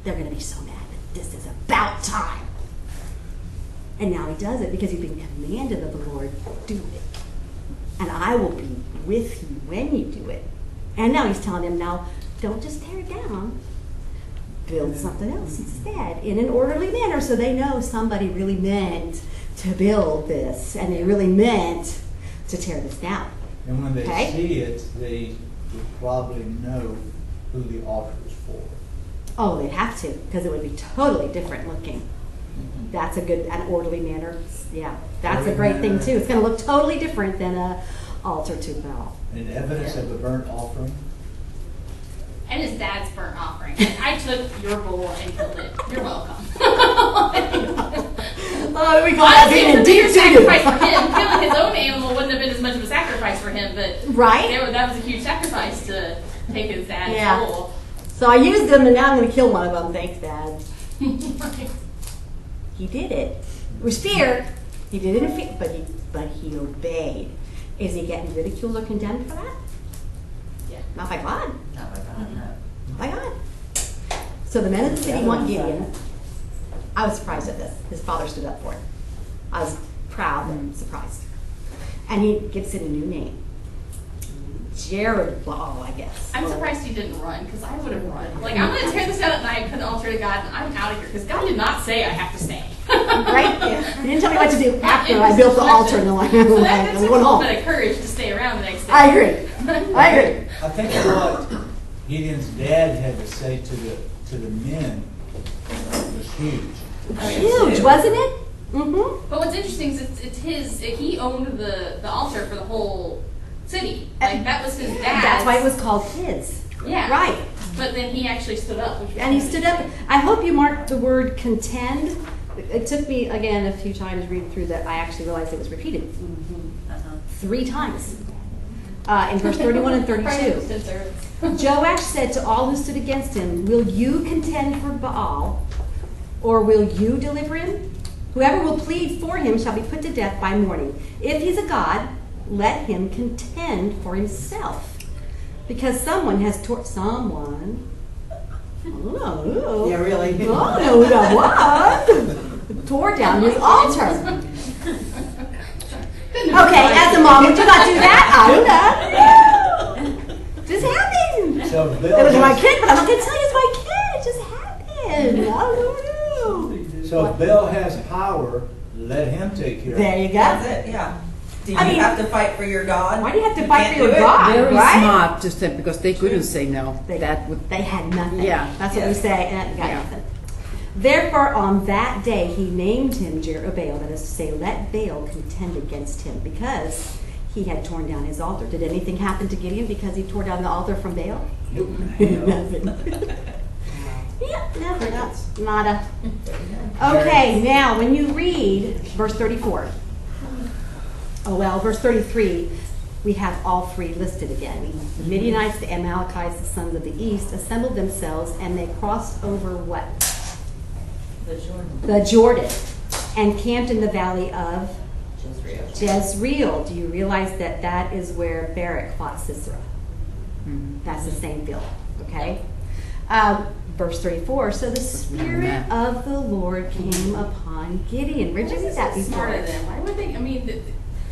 They're going to be so mad that this is about time. And now he does it because he's been commanded of the Lord, do it. And I will be with you when you do it. And now he's telling them, now, don't just tear it down. Build something else instead in an orderly manner so they know somebody really meant to build this and they really meant to tear this down. And when they Okay. see it, they would probably know who the altar is for. Oh, they'd have to, because it would be totally different looking. That's a good, an orderly manner. Yeah, that's a great thing too. It's going to look totally different than a altar to Baal. And evidence of a burnt offering. and his dad's burnt offering. Like, I took your bull and killed it. You're welcome. Oh, we call that Honestly, being it a was a bigger deep sacrifice for doo-doo. him. Killing his own animal wouldn't have been as much of a sacrifice for him, but Right? that was a huge sacrifice to take his dad's Yeah. bull. So I used them, and now I'm going to kill one of them. Thanks, Dad. He did it. It was fear. He did it in fear, but he obeyed. Is he getting ridiculed or condemned for that? Yeah. Not by God. Not by God, no. Not by God. So the men of the city want Gideon. I was surprised at this. His father stood up for it. I was proud and surprised. And he gives it a new name. Jerubbaal, I guess. I'm surprised he didn't run, because I would have run. Like, I'm going to tear this down at night, put an altar to God, and I'm out of here, because God did not say I have to stay. Right? He didn't tell me what to do after I built the altar and So I'm that going took a little home. bit of courage to stay around the next day. I agree. I agree. I think what Gideon's dad had to say to the men was huge. Huge, wasn't it? Mm-hmm. But what's interesting is it's his, he owned the altar for the whole city. Like, that was his dad's. That's why it was called his. Yeah. Right. But then he actually stood up. Which was And he stood up. I hope you marked the word contend. it took me, again, a few times reading through that I actually realized it was repeated Uh-huh. 3 times. In verse 31 and 32. Joash said to all who stood against him, will you contend for Baal, or will you deliver him? Whoever will plead for him shall be put to death by morning. If he's a god, let him contend for himself. Because someone has someone. Oh, Yeah, really. what? Tore down his altar. Okay, as a mom, would you not do that? I don't know. Just happened. So It Bill was my has, kid, but I'm not going to tell you it's my kid. It just happened. I don't know. so if Bill has power, let him take care of There it. you go. That's it, yeah. Do you I mean- have to fight for your God? Why do you have to You fight can't for your do it? God? Very right? smart to say, because they couldn't say no. They, That would, they had nothing. Yeah. That's what we Yes. say. Got Yeah. nothing. Therefore, on that day, he named him Jerubbaal, that is to say, let Baal contend against him, because he had torn down his altar. Did anything happen to Gideon because he tore down the altar from Baal? Nothing. Yeah, no, nada. Okay, now when you read verse 34, verse 33, we have all 3 listed again. The Midianites, the Amalekites, the sons of the east, assembled themselves, and they crossed over what? The Jordan. The Jordan, and camped in the valley of Jezreel. Jezreel. Do you realize that that is where Barak fought Sisera? That's the same field, okay? Verse 34, so the Spirit of the Lord came upon Gideon. Where'd you read that before? Smarter than why would they? I mean,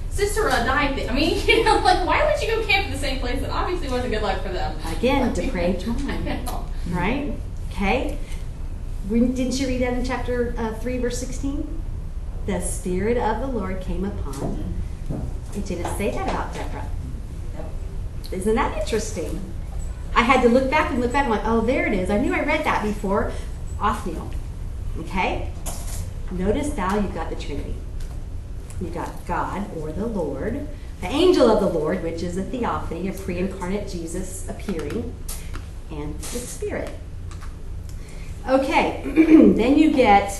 Sisera died. I mean, like why would you go camp in the same place that obviously wasn't good luck for them? Again, depraved I mind, know. right? Okay. Didn't you read that in chapter 3, verse 16? The Spirit of the Lord came upon. It didn't say that about Deborah. Isn't that interesting? I had to look back. I'm like, oh, there it is. I knew I read that before. Othniel. Okay? Notice now you've got the Trinity. You've got God, or the Lord, the angel of the Lord, which is a theophany, a pre-incarnate Jesus appearing, and the Spirit. Okay, then you get,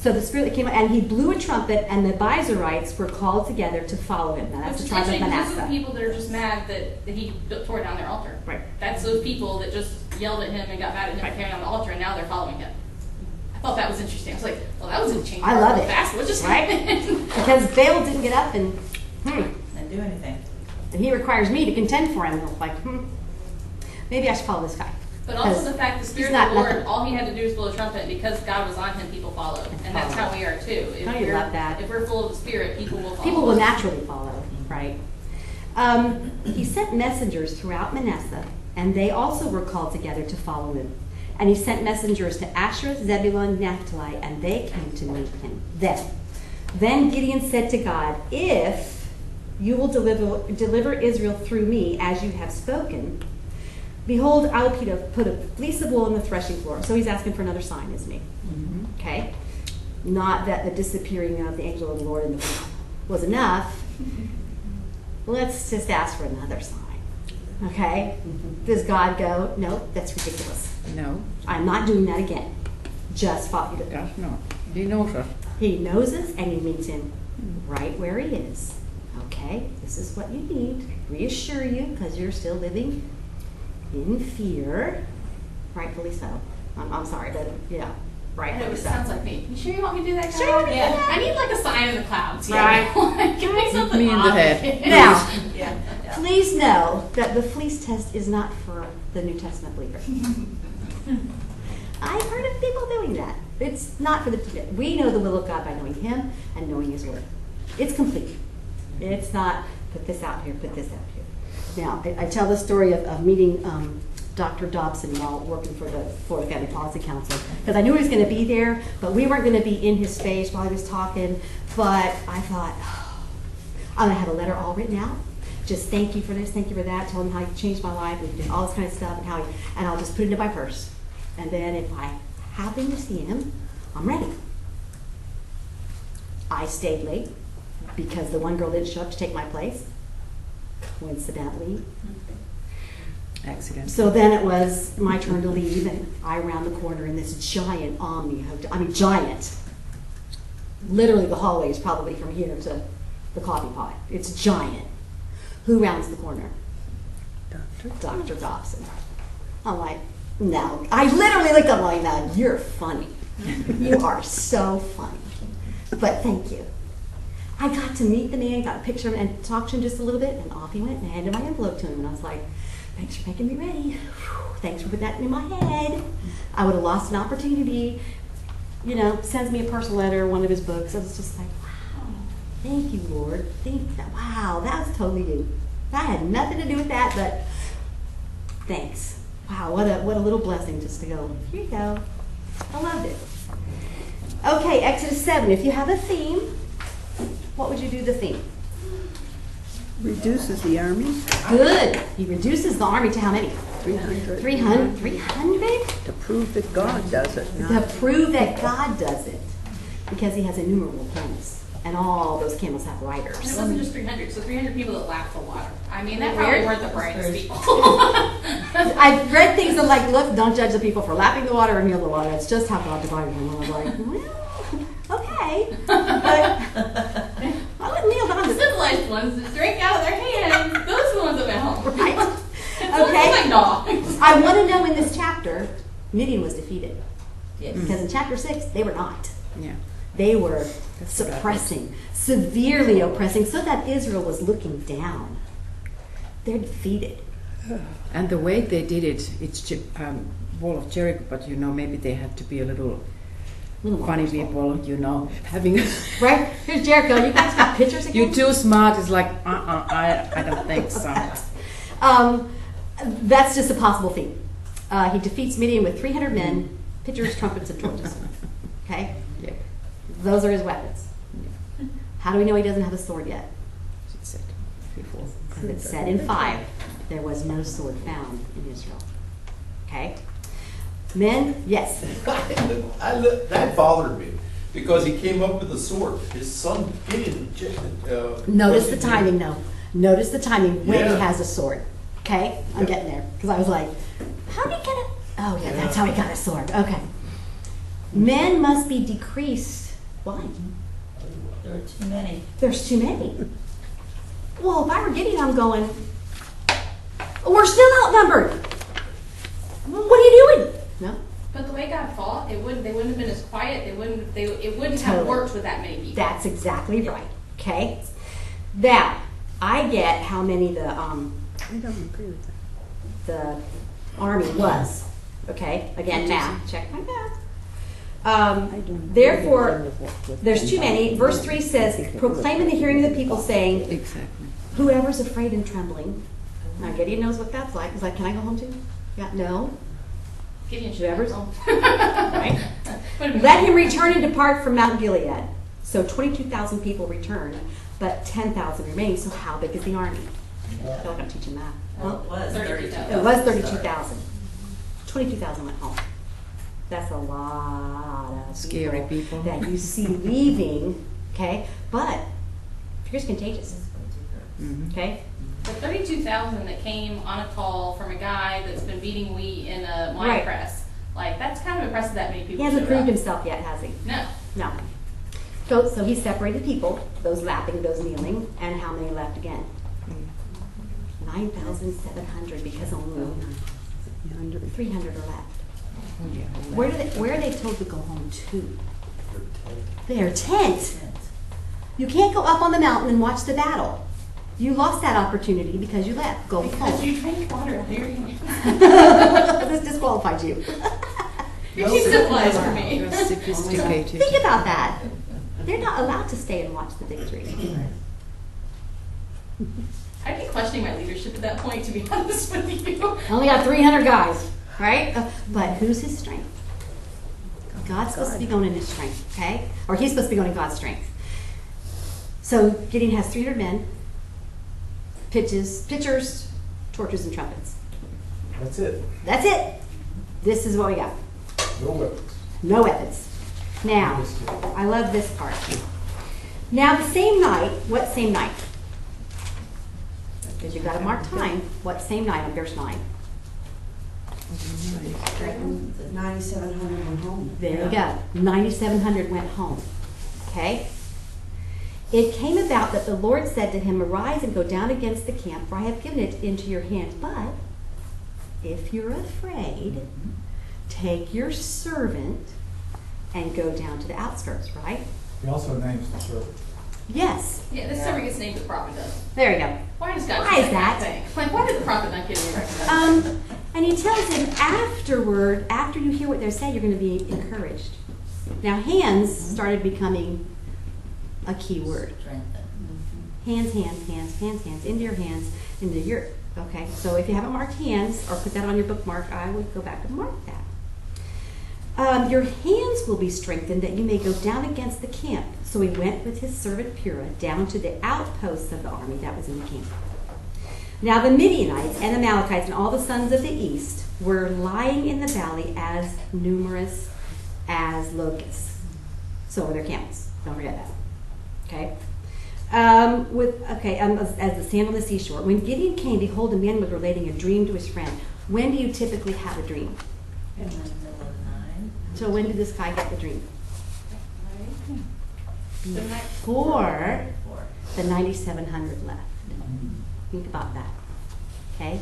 so the Spirit that came, and he blew a trumpet, and the Bizarites were called together to follow him. Now, that's Which the is tribe of interesting because those are the Manasseh. people that are just mad that he tore down their altar. Right. That's those people that just yelled at him and got mad at him for tearing down the altar, and now they're following him. I thought that was interesting. I was like, well, that was a change. I love it. Fast. What just Right? happened? Because Baal didn't get up and, And do anything. and he requires me to contend for him. And I'm like, maybe I should follow this guy. But also 'Cause the fact the he's Spirit not of the Lord, nothing. all he had to do was blow a trumpet, and because God was on him, people followed. And that's how we are too. If Don't you we're- love that? If we're full of the Spirit, people will follow. People will naturally follow, right? He sent messengers throughout Manasseh, and they also were called together to follow him. And he sent messengers to Asher, Zebulun, Naphtali, and they came to meet him. Then Gideon said to God, if you will deliver Israel through me, as you have spoken, behold, I will put a fleece of wool on the threshing floor. So he's asking for another sign, isn't he? Okay? Not that the disappearing of the angel of the Lord in the wheel was enough. Let's just ask for another sign. Okay? Does God go, no, that's ridiculous. no, I'm not doing that again. Just follow you. does not. He knows us. He knows us and he meets him right where he is. Okay? This is what you need. Reassure you because you're still living in fear. Rightfully so. I'm sorry, but yeah, I know, rightfully it so. sounds like me. You sure you want me to do that? Sure you want me to do Yeah. that? I need like a sign in the clouds. Right. Like, give me something me in the obvious. head. Now, Yeah. please know that the fleece test is not for the New Testament believer. I've heard of people doing that. It's not for the. We know the will of God by knowing Him and knowing His Word. It's complete. It's not put this out here, put this out here. Now, I tell the story of meeting Dr. Dobson while working for the Florida Family Policy Council because I knew he was going to be there, but we weren't going to be in his face while he was talking. But I thought, I'm going to have a letter all written out. Just thank you for this, thank you for that. Tell him how you changed my life and all this kind of stuff, and I'll just put it in my purse. And then if I happen to see him, I'm ready. I stayed late because the one girl didn't show up to take my place. Coincidentally, Accident. So then it was my turn to leave, and I round the corner in this giant Omni hotel. I mean, giant. Literally, the hallway is probably from here to the coffee pot. It's giant. Who rounds the corner? Dr. Dobson. I'm like, no. I literally looked up like, now you're funny. You are so funny. But thank you. I got to meet the man, got a picture of him, and talked to him just a little bit, and off he went, and I handed my envelope to him, and I was like, thanks for making me ready. Whew, thanks for putting that in my head. I would have lost an opportunity. You know, sends me a personal letter, one of his books. I was just like, wow, thank you, Lord. Wow, that was totally you. I had nothing to do with that, but thanks. Wow, what a little blessing just to go, here you go. I loved it. Okay, Exodus 7. If you have a theme, what would you do the theme? Reduces the army. Good. He reduces the army to how many? 300. 300? To prove that God does it. To prove that God does it. Because he has innumerable camels. And all those camels have And riders. it wasn't just 300, so 300 people that lapped the water. I mean, that Weird. probably weren't the brightest people. I've read things that like, look, don't judge the people for lapping the water or near the water. It's just how God divided them. I was like, well, okay. But I wouldn't kneel down The to civilized ones that drink out of their hands, those are the ones that went home. right? Okay. Like dogs. I want to know in this chapter, Midian was defeated. Yes. Because in chapter 6, they were not. Yeah. They were That's what I suppressing, severely oppressing, so that Israel was looking down. They're defeated. And the way they did it, it's Wall of Jericho, but you know, maybe they had to be a little Little more funny forceful. people, you know, having Right? Here's Jericho. You guys got pictures again? you too smart is like, I don't think so. That's just a possible theme. He defeats Midian with 300 men, pitchers, trumpets, and torches. Okay? Yeah, Those are his weapons. How do we know he doesn't have a sword yet? it said before. Because it said in 5, there was no sword found in Israel. Okay? Men, yes. That bothered me, because he came up with a sword. His son Gideon. Notice the timing, though. Notice the timing when he Yeah. has a sword. Okay? I'm getting there. Because I was like, how did he get it? Oh, yeah, that's how he got a sword. Okay. Men must be decreased. Why? There are too many. There's too many. Well, if I were Gideon, I'm going, we're still outnumbered. What are you doing? No? But the way God fought, they wouldn't have been as quiet. It wouldn't Totally. have worked with that many people. That's exactly right. Okay? Now, I get how many the I don't agree with that. the army was. Okay? Again, math. Check my math. I don't Therefore, agree with there's too many. Verse 3 says, proclaim in the hearing of the people, saying, Exactly. whoever's afraid and trembling. Now, Gideon knows what that's like. He's like, can I go home too? Yeah, no. Gideon should have Whoever's- home. Right? Let him return and depart from Mount Gilead. So 22,000 people returned, but 10,000 remained. So how big is the army? I feel like I'm teaching math. Well, it was 32,000. It was 32,000. 22,000 went home. That's a lot of Scary people. that you see leaving, okay? But fear's contagious, Mhm. okay? The 32,000 that came on a call from a guy that's been beating wheat in a wine Right. press, like that's kind of impressive that many He people hasn't showed proved up. himself yet, has he? No. No. So he separated people, those lapping, those kneeling, and how many left again? 9,700 because only 300 are left. Yeah. Where are they told to go home to? Their tent. You can't go up on the mountain and watch the battle. You lost that opportunity because you left. Go Because home. you drink water, there you This disqualified you. You're too civilized for me. You're sophisticated. Think about that. They're not allowed to stay and watch the victory. I'd be questioning my leadership at that point, to be honest with you. I only got 300 guys, right? But who's his strength? God's supposed to be going in his strength, okay? Or he's supposed to be going in God's strength. So Gideon has 300 men, pitchers, torches, and trumpets. That's it. That's it. This is what we got. No weapons. No weapons. Now, I love this part. Now, the same night, what same night? Because you've got to mark time. What same night on verse 9? 9,700 went home. There you go. 9,700 went home. Okay? It came about that the Lord said to him, arise and go down against the camp, for I have given it into your hand. But if you're afraid, take your servant and go down to the outskirts, right? He also names the servant. Yes. Yeah, this servant gets named the prophet does. There you go. Why does God Why do is that? thing? Like, why did the prophet not give me recognize? And he tells him afterward, after you hear what they're saying, you're going to be encouraged. Now, hands started becoming a key word. Strengthen. Hands, into your hands, into your, okay. So if you haven't marked hands, or put that on your bookmark, I would go back and mark that. Your hands will be strengthened that you may go down against the camp. So he went with his servant Purah down to the outposts of the army that was in the camp. Now the Midianites and Amalekites and all the sons of the east were lying in the valley as numerous as locusts. So were their camels. Don't forget that. Okay. As the sand on the seashore. When Gideon came, behold, a man was relating a dream to his friend. When do you typically have a dream? In the middle of the night. So when did this guy get the dream? The night Before Four. the 9,700 left. Think about that. Okay?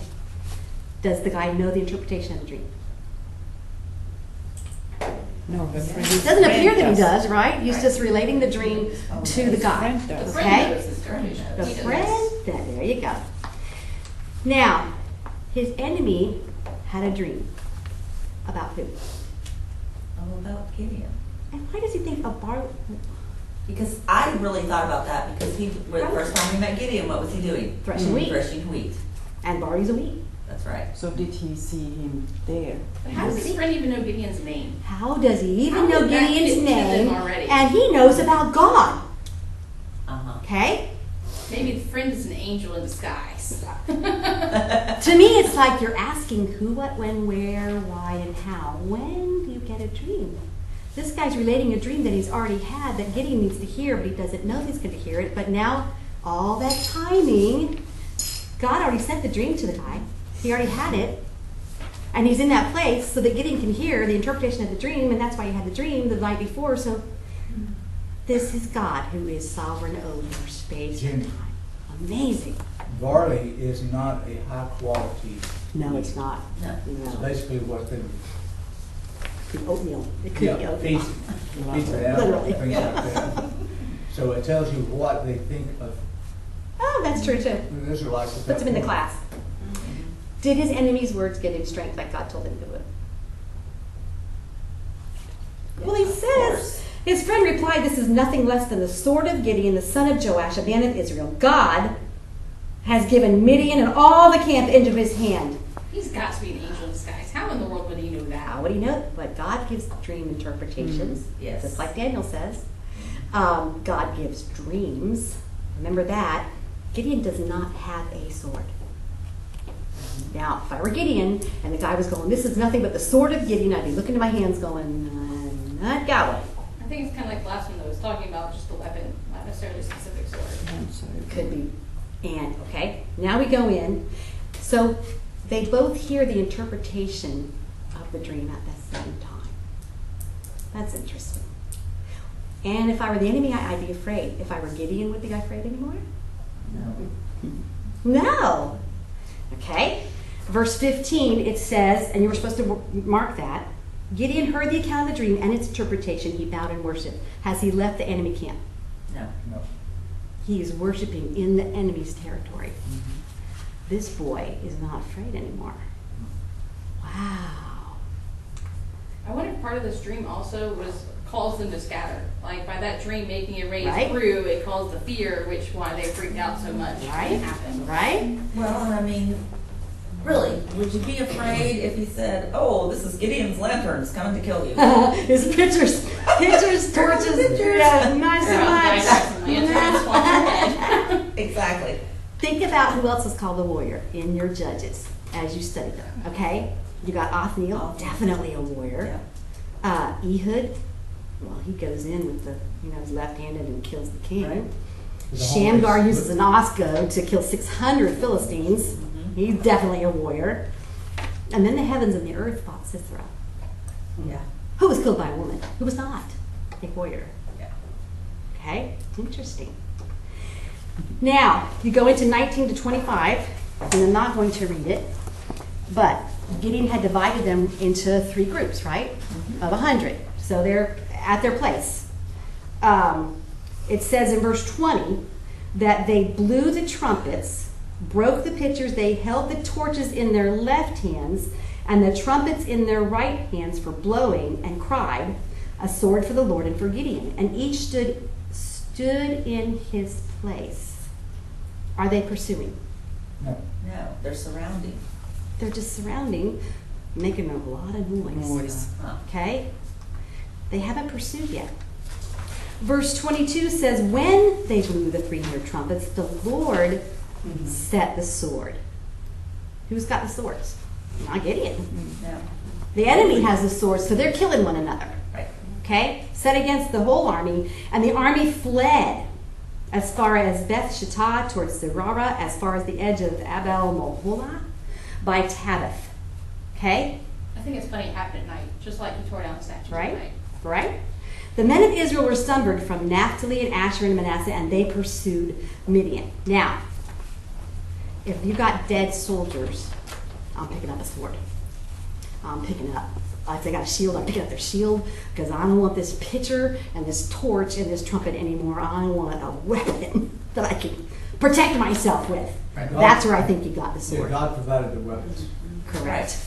Does the guy know the interpretation of the dream? No, but It doesn't appear that he does, right? He's just relating the dream to the guy. friend does. The Okay? friend knows his interpretation. The He does. friend, there you go. Now, his enemy had a dream. About who? All about Gideon. And why does he think of Bar? Because I really thought about that because the first time we met Gideon, what was he doing? Threshing wheat. Threshing wheat. And barley's a wheat. That's right. So did he see him there? But how does his friend even know Gideon's name? How does he even How know did that Gideon's get to them name? already? And he knows about God. Uh-huh. Okay? Maybe the friend is an angel in disguise. To me, it's like you're asking who, what, when, where, why, and how. When do you get a dream? This guy's relating a dream that he's already had that Gideon needs to hear, but he doesn't know he's going to hear it. But now, all that timing, God already sent the dream to the guy. He already had it. And he's in that place so that Gideon can hear the interpretation of the dream, and that's why he had the dream the night before. So this is God who is sovereign over space and Jim. time. Amazing. Barley is not a high quality. No, it's not. No. It's No. basically what they The oatmeal. It could be oatmeal. feeds the animal, Literally. things like that. So it tells you what they think of Oh, that's true too. the Israelites. at Puts that him in the point. class. Did his enemy's words give him strength like God told him to do it? Well, he says, his friend replied, this is nothing less than the sword of Gideon, the son of Joash, a man of Israel. God has given Midian and all the camp into his hand. He's got to be an angel in disguise. How in the world would he know that? How would he know? But God gives dream interpretations. Yes. Just like Daniel says. God gives dreams. Remember that. Gideon does not have a sword. Now, if I were Gideon and the guy was going, this is nothing but the sword of Gideon, I'd be looking to my hands going, I'm not going. I think it's kind of like the last one that was talking about just the weapon, not necessarily a specific sword. Could be. And, okay, now we go in. So they both hear the interpretation of the dream at the same time. That's interesting. And if I were the enemy, I'd be afraid. If I were Gideon, would be afraid anymore? No. Okay. Verse 15, it says, and you were supposed to mark that, Gideon heard the account of the dream and its interpretation. He bowed and worshiped. Has he left the enemy camp? No. No. He is worshiping in the enemy's territory. This boy is not afraid anymore. Wow. I wonder if part of this dream also calls them to scatter. Like by that dream making it raise Right. through, it caused the fear, which why they freaked out so much. Right. It happened. Right? Well, and I mean, really, would you be afraid if he said, "Oh, this is Gideon's lanterns coming to kill you"? His pictures, torches. Yeah, not so much. Exactly. Think about who else is called a warrior in your judges as you study them. Okay, you got Othniel, definitely a warrior. Ehud, well, he goes in with the, he's left-handed and kills the king. Right. Shamgar uses an osgo to kill 600 Philistines. He's definitely a warrior. And then the heavens and the earth fought Sisera, Yeah. who was killed by a woman, who was not a warrior. Yeah. Okay, interesting. Now, you go into 19 to 25, and I'm not going to read it, but Gideon had divided them into 3 groups, right, of 100. So they're at their place. It says in verse 20 that they blew the trumpets, broke the pitchers, they held the torches in their left hands, and the trumpets in their right hands for blowing, and cried, a sword for the Lord and for Gideon. And each stood in his place. Are they pursuing? No. No, they're surrounding. They're just surrounding, making a lot of noise. Huh. Okay? They haven't pursued yet. Verse 22 says, when they blew the 300 trumpets, the Lord set the sword. Who's got the swords? Not Gideon. No. The enemy has the swords, so they're killing one another. Right. Okay? Set against the whole army, and the army fled as far as Beth Shittah towards Zerara, as far as the edge of Abel Moholah by Tabith. Okay? I think it's funny it happened at night, just like he tore down the statues Right? at night. Right? The men of Israel were slumbered from Naphtali and Asher and Manasseh, and they pursued Midian. Now, if you got dead soldiers, I'm picking up a sword. I'm picking up. If they got a shield, I'm picking up their shield, because I don't want this pitcher and this torch and this trumpet anymore. I want a weapon that I can protect myself with. Right. That's where I think you got the Yeah, sword. God provided the weapons. Correct.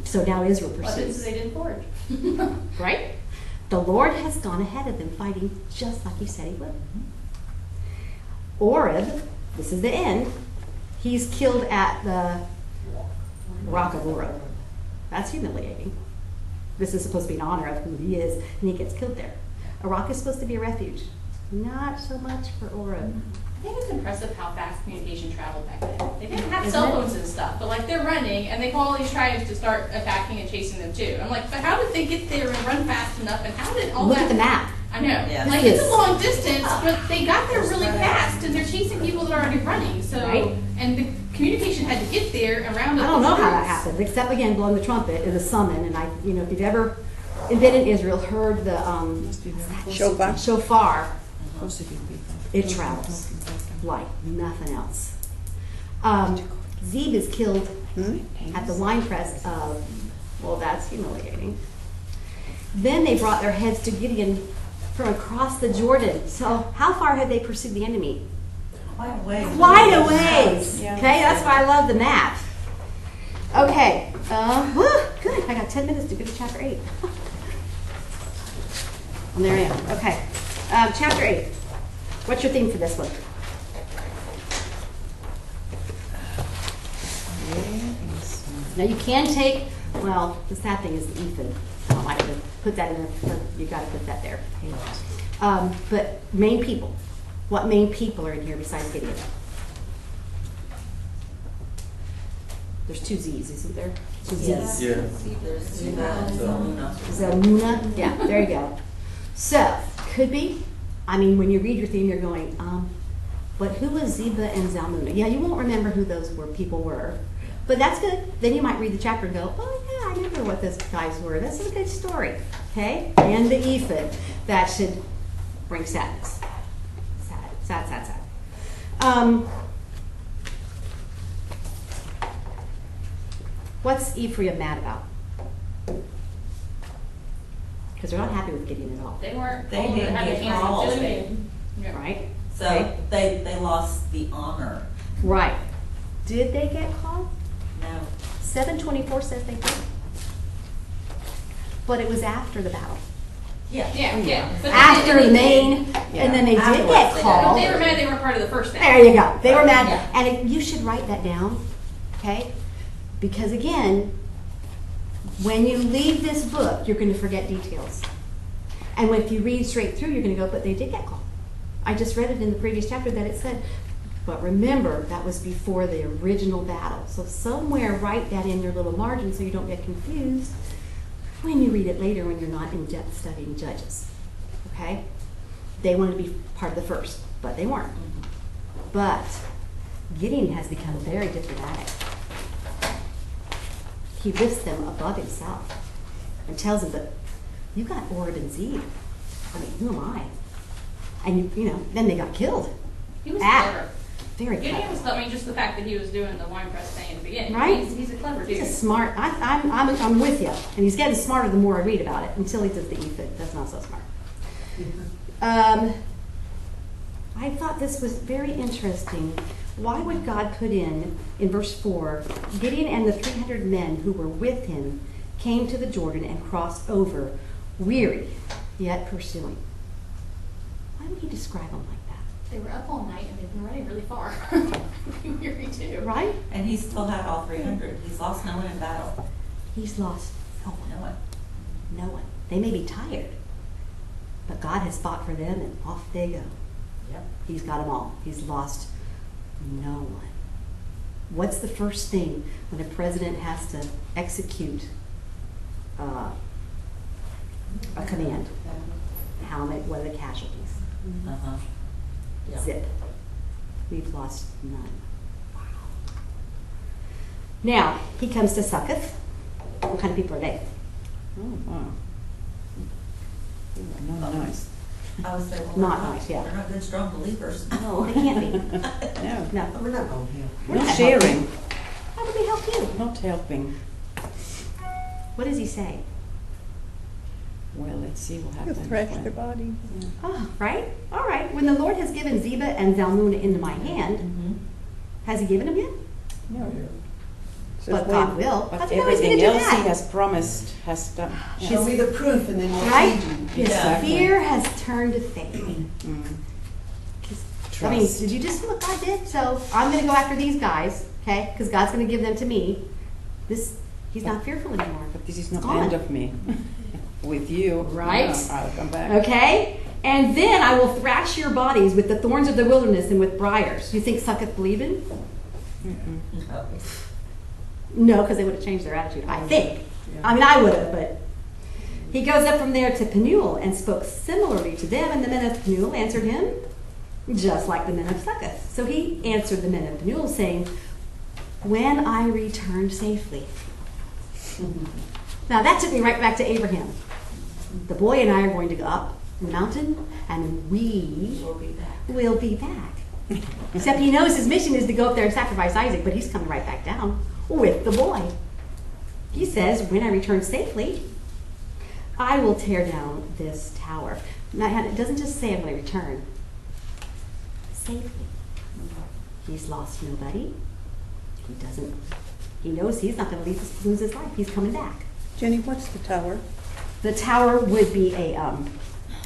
So now Israel Weapons pursues. they didn't forge. Right? The Lord has gone ahead of them fighting just like he said he would. Oreb, this is the end, he's killed at the Rock of Oreb. That's humiliating. This is supposed to be in honor of who he is, and he gets killed there. A rock is supposed to be a refuge. Not so much for Oreb. I think it's impressive how fast communication traveled back then. They didn't have Isn't cell it? phones and stuff, but like they're running and they call all these tribes to start attacking and chasing them too. I'm like, but how did they get there and run fast enough? And how did all Look that? at the map. I know. Yeah. Like it's a long distance, but they got there really fast and they're chasing people that are already running. So Right. and the communication had to get there and round I up. don't the know how that troops. happened, except again blowing the trumpet is a summon. And if you've ever been in Israel, heard the Shofar. shofar, it travels like nothing else. Zeb is killed at the winepress of, well, that's humiliating. Then they brought their heads to Gideon from across the Jordan. So how far had they pursued the enemy? Quite a way. Quite a ways. Okay, that's why I love the map. Okay, good. I got 10 minutes to go to chapter 8. And there I am. Okay, chapter 8. What's your theme for this one? Now you can take, well, the sad thing is the ephod. I like to put that in there. You got to put that there. But main people. What main people are in here besides Gideon? There's 2 Z's, isn't there? 2 Z's. Yes. Yeah. There's Zuna and Zalmunna. Zalmunna? Yeah, there you go. So, could be. I mean, when you read your theme, you're going, but who was Zeba and Zalmunna? Yeah, you won't remember who those people were. But that's good. Then you might read the chapter and go, oh yeah, I remember what those guys were. This is a good story. Okay? And the ephod. That should bring sadness. Sad. What's Ephraim mad about? Because they're not happy with Gideon at all. They weren't. They told to didn't have get their hands calls. up to it. Yeah. Right? So they lost the honor. Right. Did they get called? No. 724 says they did. But it was after the battle. Yeah. Yeah. But they After didn't- the main, and then they did Afterwards get they got- But called. they were mad they weren't part of the first thing. There you go. They were mad. Yeah. And you should write that down, okay? Because again, when you leave this book, you're going to forget details. And if you read straight through, you're going to go, but they did get called. I just read it in the previous chapter that it said, but remember, that was before the original battle. So somewhere write that in your little margin so you don't get confused when you read it later when you're not in depth studying Judges. Okay? They wanted to be part of the first, but they weren't. But Gideon has become very diplomatic. he lifts them above himself and tells them that you got Oreb and Zeb. I mean, who am I? And then they got killed. He was clever. Very Gideon clever. was, I mean, just the fact that he was doing the wine press thing in the beginning. Right? He's a clever dude. He's a smart. I'm with you, and he's getting smarter the more I read about it. Until he does the ephod, that's not so smart. I thought this was very interesting. Why would God put in verse 4, Gideon and the 300 men who were with him came to the Jordan and crossed over, weary, yet pursuing? Why would he describe them like that? They were up all night and they've been running really far. Weary too. Right? And he still had all 300. He's lost no one in battle. He's lost no one. No one. No one. They may be tired, but God has fought for them and off they go. Yep. He's got them all. He's lost no one. What's the first thing when a president has to execute a command? What are the casualties? Uh-huh. Yeah. Zip. We've lost none. Wow. Now, he comes to Succoth. What kind of people are they? Oh, wow. Not nice. I would say, well, Not they're nice, yeah. They're not good, strong believers. No, they can't be. No. No. We're not going here. We're Not not sharing. How would we help you? Not helping. What does he say? Well, let's see what You happens. thresh when- their body. Yeah. Oh, right? All right. When the Lord has given Zebah and Zalmunna into my hand, Mm-hmm. has he given them yet? No. Says But wait. God will. But How's he know he's going to everything do else he that? has promised has done. Show me the proof and then we'll Right? feed you. His Exactly. fear has turned to faith. Mm. 'Cause, I Trust. mean, did you just see what God did? So I'm going to go after these guys, okay? Because God's going to give them to me. He's not fearful anymore. But this is not the Gone. end of me. With you, Right? I'll come back. Okay? And then I will thrash your bodies with the thorns of the wilderness and with briars. You think Succoth believed in? No, because they would have changed their attitude, I think. I mean, I would have, but he goes up from there to Penuel and spoke similarly to them, and the men of Penuel answered him just like the men of Succoth. So he answered the men of Penuel, saying, when I return safely. Now that took me right back to Abraham. The boy and I are going to go up the mountain, and we We'll be back. will be back. Except he knows his mission is to go up there and sacrifice Isaac, but he's coming right back down with the boy. He says, when I return safely, I will tear down this tower. Now, it doesn't just say I'm going to return. Safely. He's lost nobody. He knows he's not going to lose his life. He's coming back. Jenny, what's the tower? The tower would be a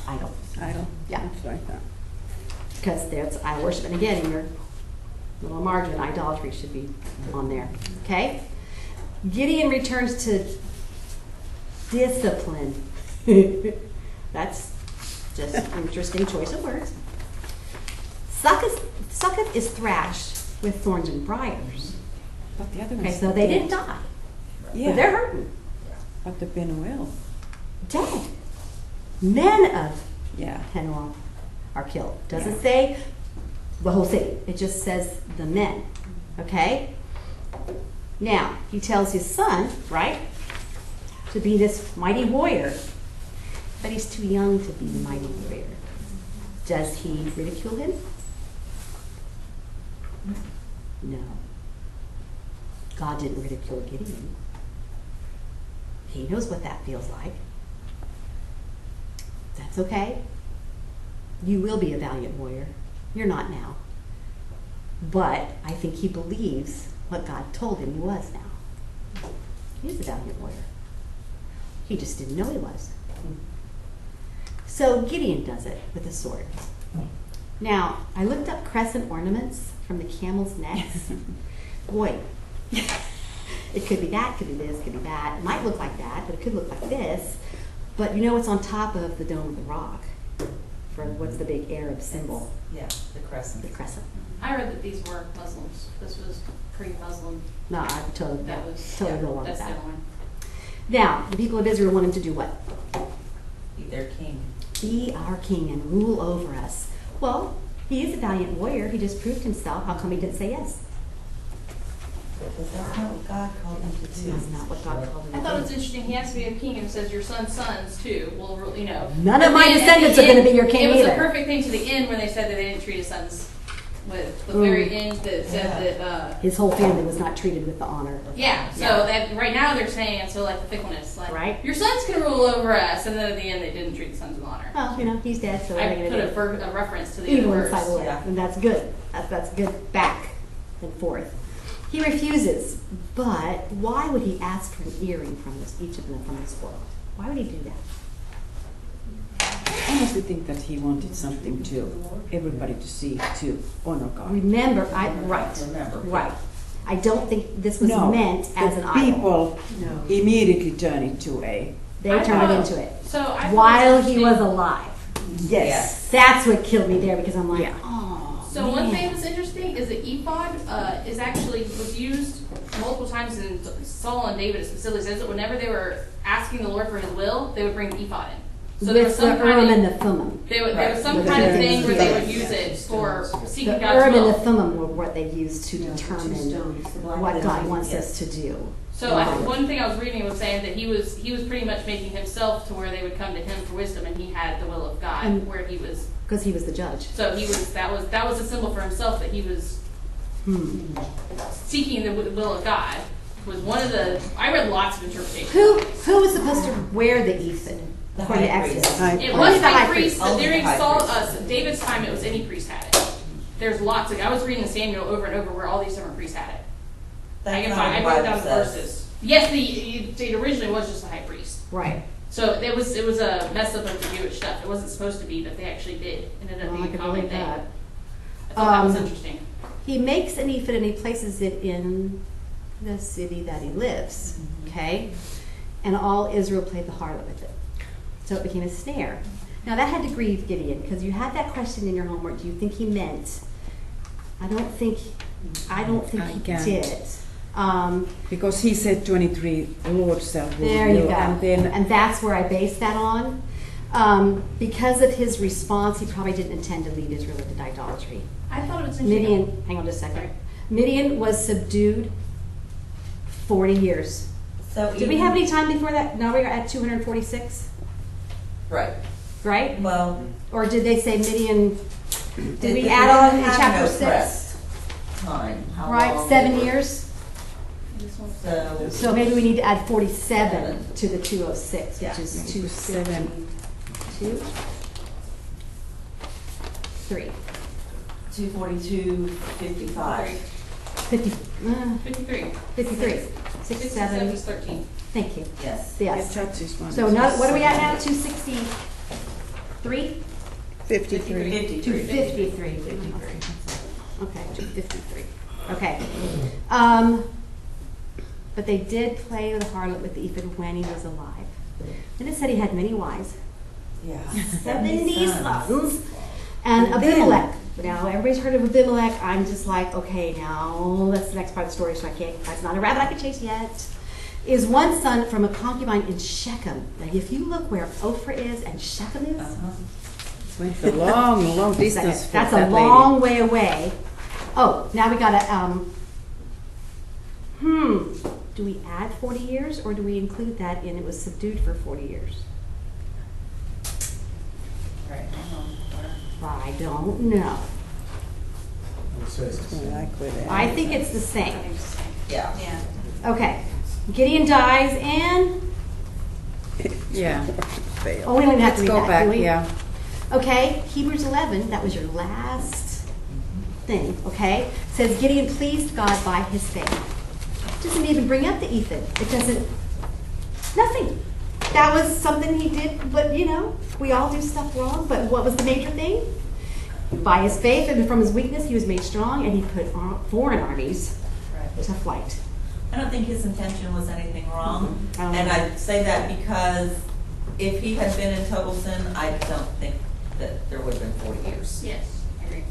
idol. Idol. Yeah. That's what I thought. Because there's idol worship. And again, in your little margin, idolatry should be on there. Okay? Gideon returns to discipline. That's just an interesting choice of words. Succoth is thrashed with thorns and briars. But the other Okay, ones so they did. didn't die. Yeah. But they're hurting. But the Penuel. Dead. Men of Yeah. Penuel are killed. Doesn't Yeah. say the whole city. It just says the men. Okay? Now, he tells his son, right, to be this mighty warrior, but he's too young to be the mighty warrior. Does he ridicule him? No. God didn't ridicule Gideon. He knows what that feels like. That's okay. You will be a valiant warrior. You're not now. But I think he believes what God told him he was now. He's a valiant warrior. He just didn't know he was. So Gideon does it with a sword. Now, I looked up crescent ornaments from the camel's necks. Boy, it could be that, could be this, could be that. It might look like that, but it could look like this. But you know what's on top of the Dome of the Rock? For what's the big Arab symbol? Yeah, the crescent. The crescent. I read that these were Muslims. This was pre-Muslim. No, I totally, That was totally go along with that's that. the one. Now, the people of Israel want him to do what? Be their king. Be our king and rule over us. Well, he is a valiant warrior. He just proved himself. How come he didn't say yes? Because that's not what God called him to do. That's not what God called him I to thought it do. was interesting. He has to be a king, and it says your son's sons too. Well, you know, None of but my then at descendants the are gonna be end, your king It was either. a perfect thing to the end when they said that they didn't treat his sons with the Mm. very end that said Yeah. that. His whole family was not treated with the honor. Yeah. So Yeah. that right now they're saying so like the fickleness, like Right. your sons can rule over us, and then at the end they didn't treat the sons with honor. Well, you know, he's dead, so what are I they put gonna do? a reference to the Evil other inside the verse. way, Yeah. and that's good. That's good back and forth. He refuses, but why would he ask for an earring from each of them from this world? Why would he do that? I honestly think that he wanted something to everybody to see, to honor God. Remember, Remember. right. I don't think this was No, meant as the an idol. people immediately turn into a. They I turned it thought- into it So I thought while it was he was interesting- alive. Yes. That's what killed me there because I'm like, Yeah. oh. So one man. thing that's interesting is the ephod is actually was used multiple times in Saul and David. It specifically says that whenever they were asking the Lord for His will, they would bring the ephod in. So there was With the some kind Urim of and the Thummim. there was Right. some With kind of the thing where they stones. would use it for seeking The God's Urim and the will. Thummim were what they used to determine what God wants Yes. us to do. So one thing I was reading was saying that he was pretty much making himself to where they would come to him for wisdom, and he had the will of God, And- where he was. Because he was the judge. So he was that was a symbol for himself that he was seeking the will of God. Was one of the I read lots of interpretations. Who was supposed to wear the ephod? The According to high Exodus? priest. High It Only was the high priest, but Only the during high Saul, priest. David's time, it was any priest had it. There's lots of. I was reading Samuel over and over where all these different priests had it. I That's can not find. what I the wrote down Bible the says. verses. Yes, it originally was just the high priest. Right. So it was a mess up of the Jewish stuff. It wasn't supposed to be, but they actually did. It ended up Well, I being a could common believe thing. that. I thought that was Um, interesting. He makes an ephod and he places it in the city that he lives. Okay? And all Israel played the harlot with it. So it became a snare. Now that had to grieve Gideon because you had that question in your homework. Do you think he meant? I don't think I he can't. did. Because he said 23, Lord shall rule There you go. And then And that's where I base that on. Because of his response, he probably didn't intend to lead Israel into idolatry. I thought it was interesting. Midian, hang on just a second. Midian was subdued 40 years. So Did we even- have any time before that? Now we're at 246, Right. right? Well, Or did they say Midian, did we they add on in have chapter no 6? pressed Time. How Right, long 7 they were- years? So, So maybe we need to add 47 to the 206, Yeah. which is 7. 2, 3, 242, 55. 50, 53. 53, 6, 7, is 13. thank you. Yes. Yes. Judges one. So now, what are we at now, 263? 53. 53. 253. Okay, 253. Okay. But they did play the harlot with the ephod when he was alive. And it said he had many wives, Yeah. 70 sons. sons, and And then- Abimelech. Now everybody's heard of Abimelech. I'm just like, okay, now that's the next part of the story, so that's not a rabbit I can chase yet. Is one son from a concubine in Shechem. Now, if you look where Ophrah is and Shechem is, Went a long, long distance for that's that a long way away. Oh, now we gotta, do we add 40 years or do we include that in it was subdued for 40 years? Right. I don't know. It says it's- Well, I quit it. I think it's the I same. think it's the same. Yeah. Yeah. Okay. Gideon dies and, Yeah. oh, we don't even have Let's to read go that, back, do we? yeah. Okay, Hebrews 11, that was your last thing, okay? Says Gideon pleased God by his faith. Doesn't even bring up the ephod. It doesn't, nothing. That was something he did, but you know, we all do stuff wrong, but what was the major thing? By his faith and from his weakness, he was made strong and he put foreign armies Right. to flight. I don't think his intention was anything wrong. I don't And know. I say that because if he had been in total sin, I don't think that there would have been 40 years. Yes, I agree.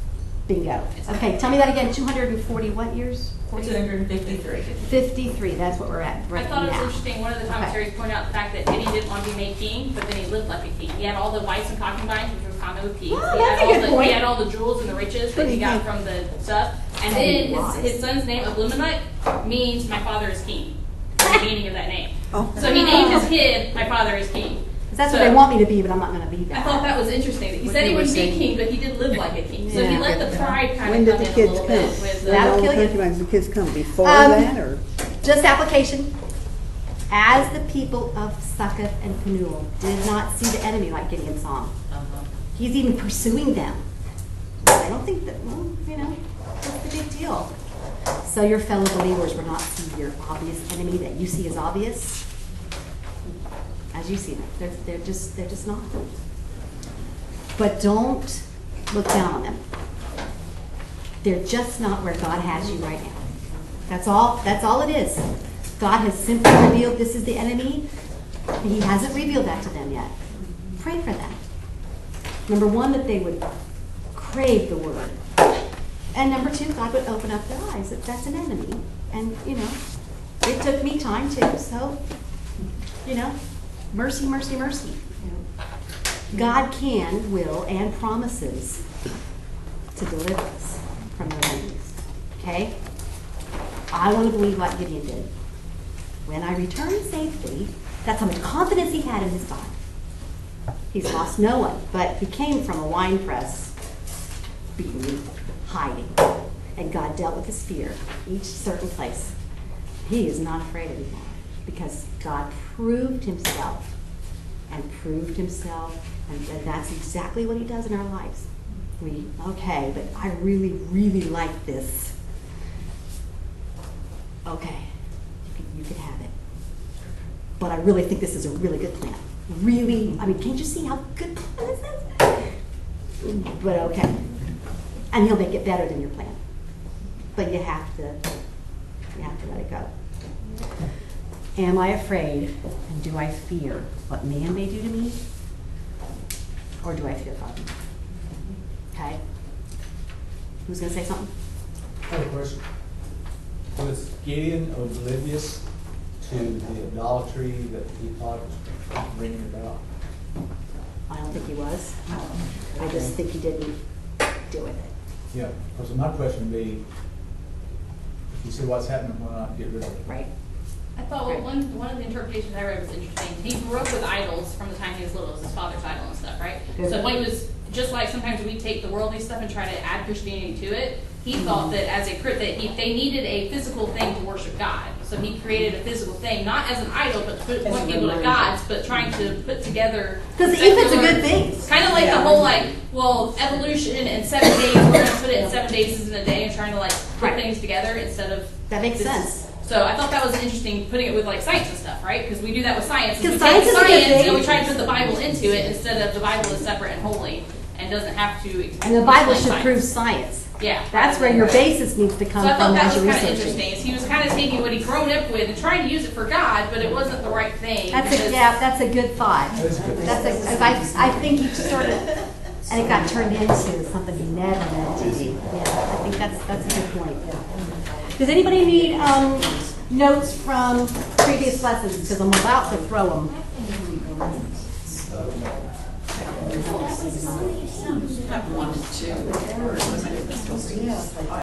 Bingo. Okay, tell me that again, 240 what years? 253. 53, that's what we're at I right thought it was now. interesting. One of the commentaries pointed out the fact that Gideon didn't want to be made king, but then he lived like a king. He had all the wives and concubines, which was common with kings. Oh, he, that's had a all good the, point. he had all the jewels and the riches that he got from the stuff. And And then wise. his son's name, Abimelech, means my father is king. That's the meaning of that name. Oh. So he named his kid, my father is king. 'Cause that's what So- they want me to be, but I'm not going to be that. I thought that was interesting. He said he wouldn't be king, but he did live like a king. So he Yeah. let the pride kind When of did come the in a kids little come? bit with That'll When kill all the you. country the kids come before Um, that, or? Just application. As the people of Succoth and Penuel did not see the enemy like Gideon saw him. Uh-huh. He's even pursuing them. I don't think that, well, you know, what's the big deal? So your fellow believers will not see your obvious enemy that you see as obvious as you see them. They're just not. But don't look down on them. They're just not where God has you right now. That's all it is. God has simply revealed this is the enemy. He hasn't revealed that to them yet. Pray for them. Number one, that they would crave the word. And number two, God would open up their eyes that that's an enemy. And, you know, it took me time too. So, you know, mercy, mercy, mercy. God can, will, and promises to deliver us from our enemies. Okay? I want to believe like Gideon did. When I return safely, that's how much confidence he had in his God. He's lost no one, but he came from a wine press, beaten, hiding. And God dealt with his fear, each certain place. He is not afraid anymore because God proved himself and proved himself, and that's exactly what he does in our lives. Okay, but I really, really like this. Okay, you could have it. But I really think this is a really good plan. Really, I mean, can't you see how good plan this is? But okay. And he'll make it better than your plan. But you have to let it go. Am I afraid and do I fear what man may do to me? Or do I fear God? Okay? Who's going to say something? I have a question. Was Gideon oblivious to the idolatry that he thought was bringing about? I don't think he was. I just think he didn't deal with it. Yeah, because my question would be, if you see what's happening, why not get rid of it? Right? I thought one of the interpretations I read was interesting. He grew up with idols from the time he was little. It was his father's idol and stuff, right? Good. So he was, just like sometimes we take the worldly stuff and try to add Christianity to it, he thought that as a they needed a physical thing to worship God. So he created a physical thing, not as an idol, but to point people to gods, but trying to put together. Because if it's a good thing. Kind of like the whole evolution and 7 days, we're going to put it in 7 days isn't a day and trying to put Right. things together instead of. That makes this- sense. So I thought that was interesting, putting it with science and stuff, right? Because we do that with science. is we 'Cause take science is a good science thing. and we try to put the Bible into it instead of the Bible is separate and holy and doesn't have to. And the Bible explain should science. prove science. Yeah, That's where your basis needs to So come I thought from that as was you're kind of researching. interesting. Is he was kind of taking what he'd grown up with and trying to use it for God, but it wasn't the right thing. That's a good thought. That is good. I think he sort of, and it got turned into something he never meant to be. Yeah, I think that's a good point. Does anybody need notes from previous lessons? Because I'm about to throw them. Have one, two.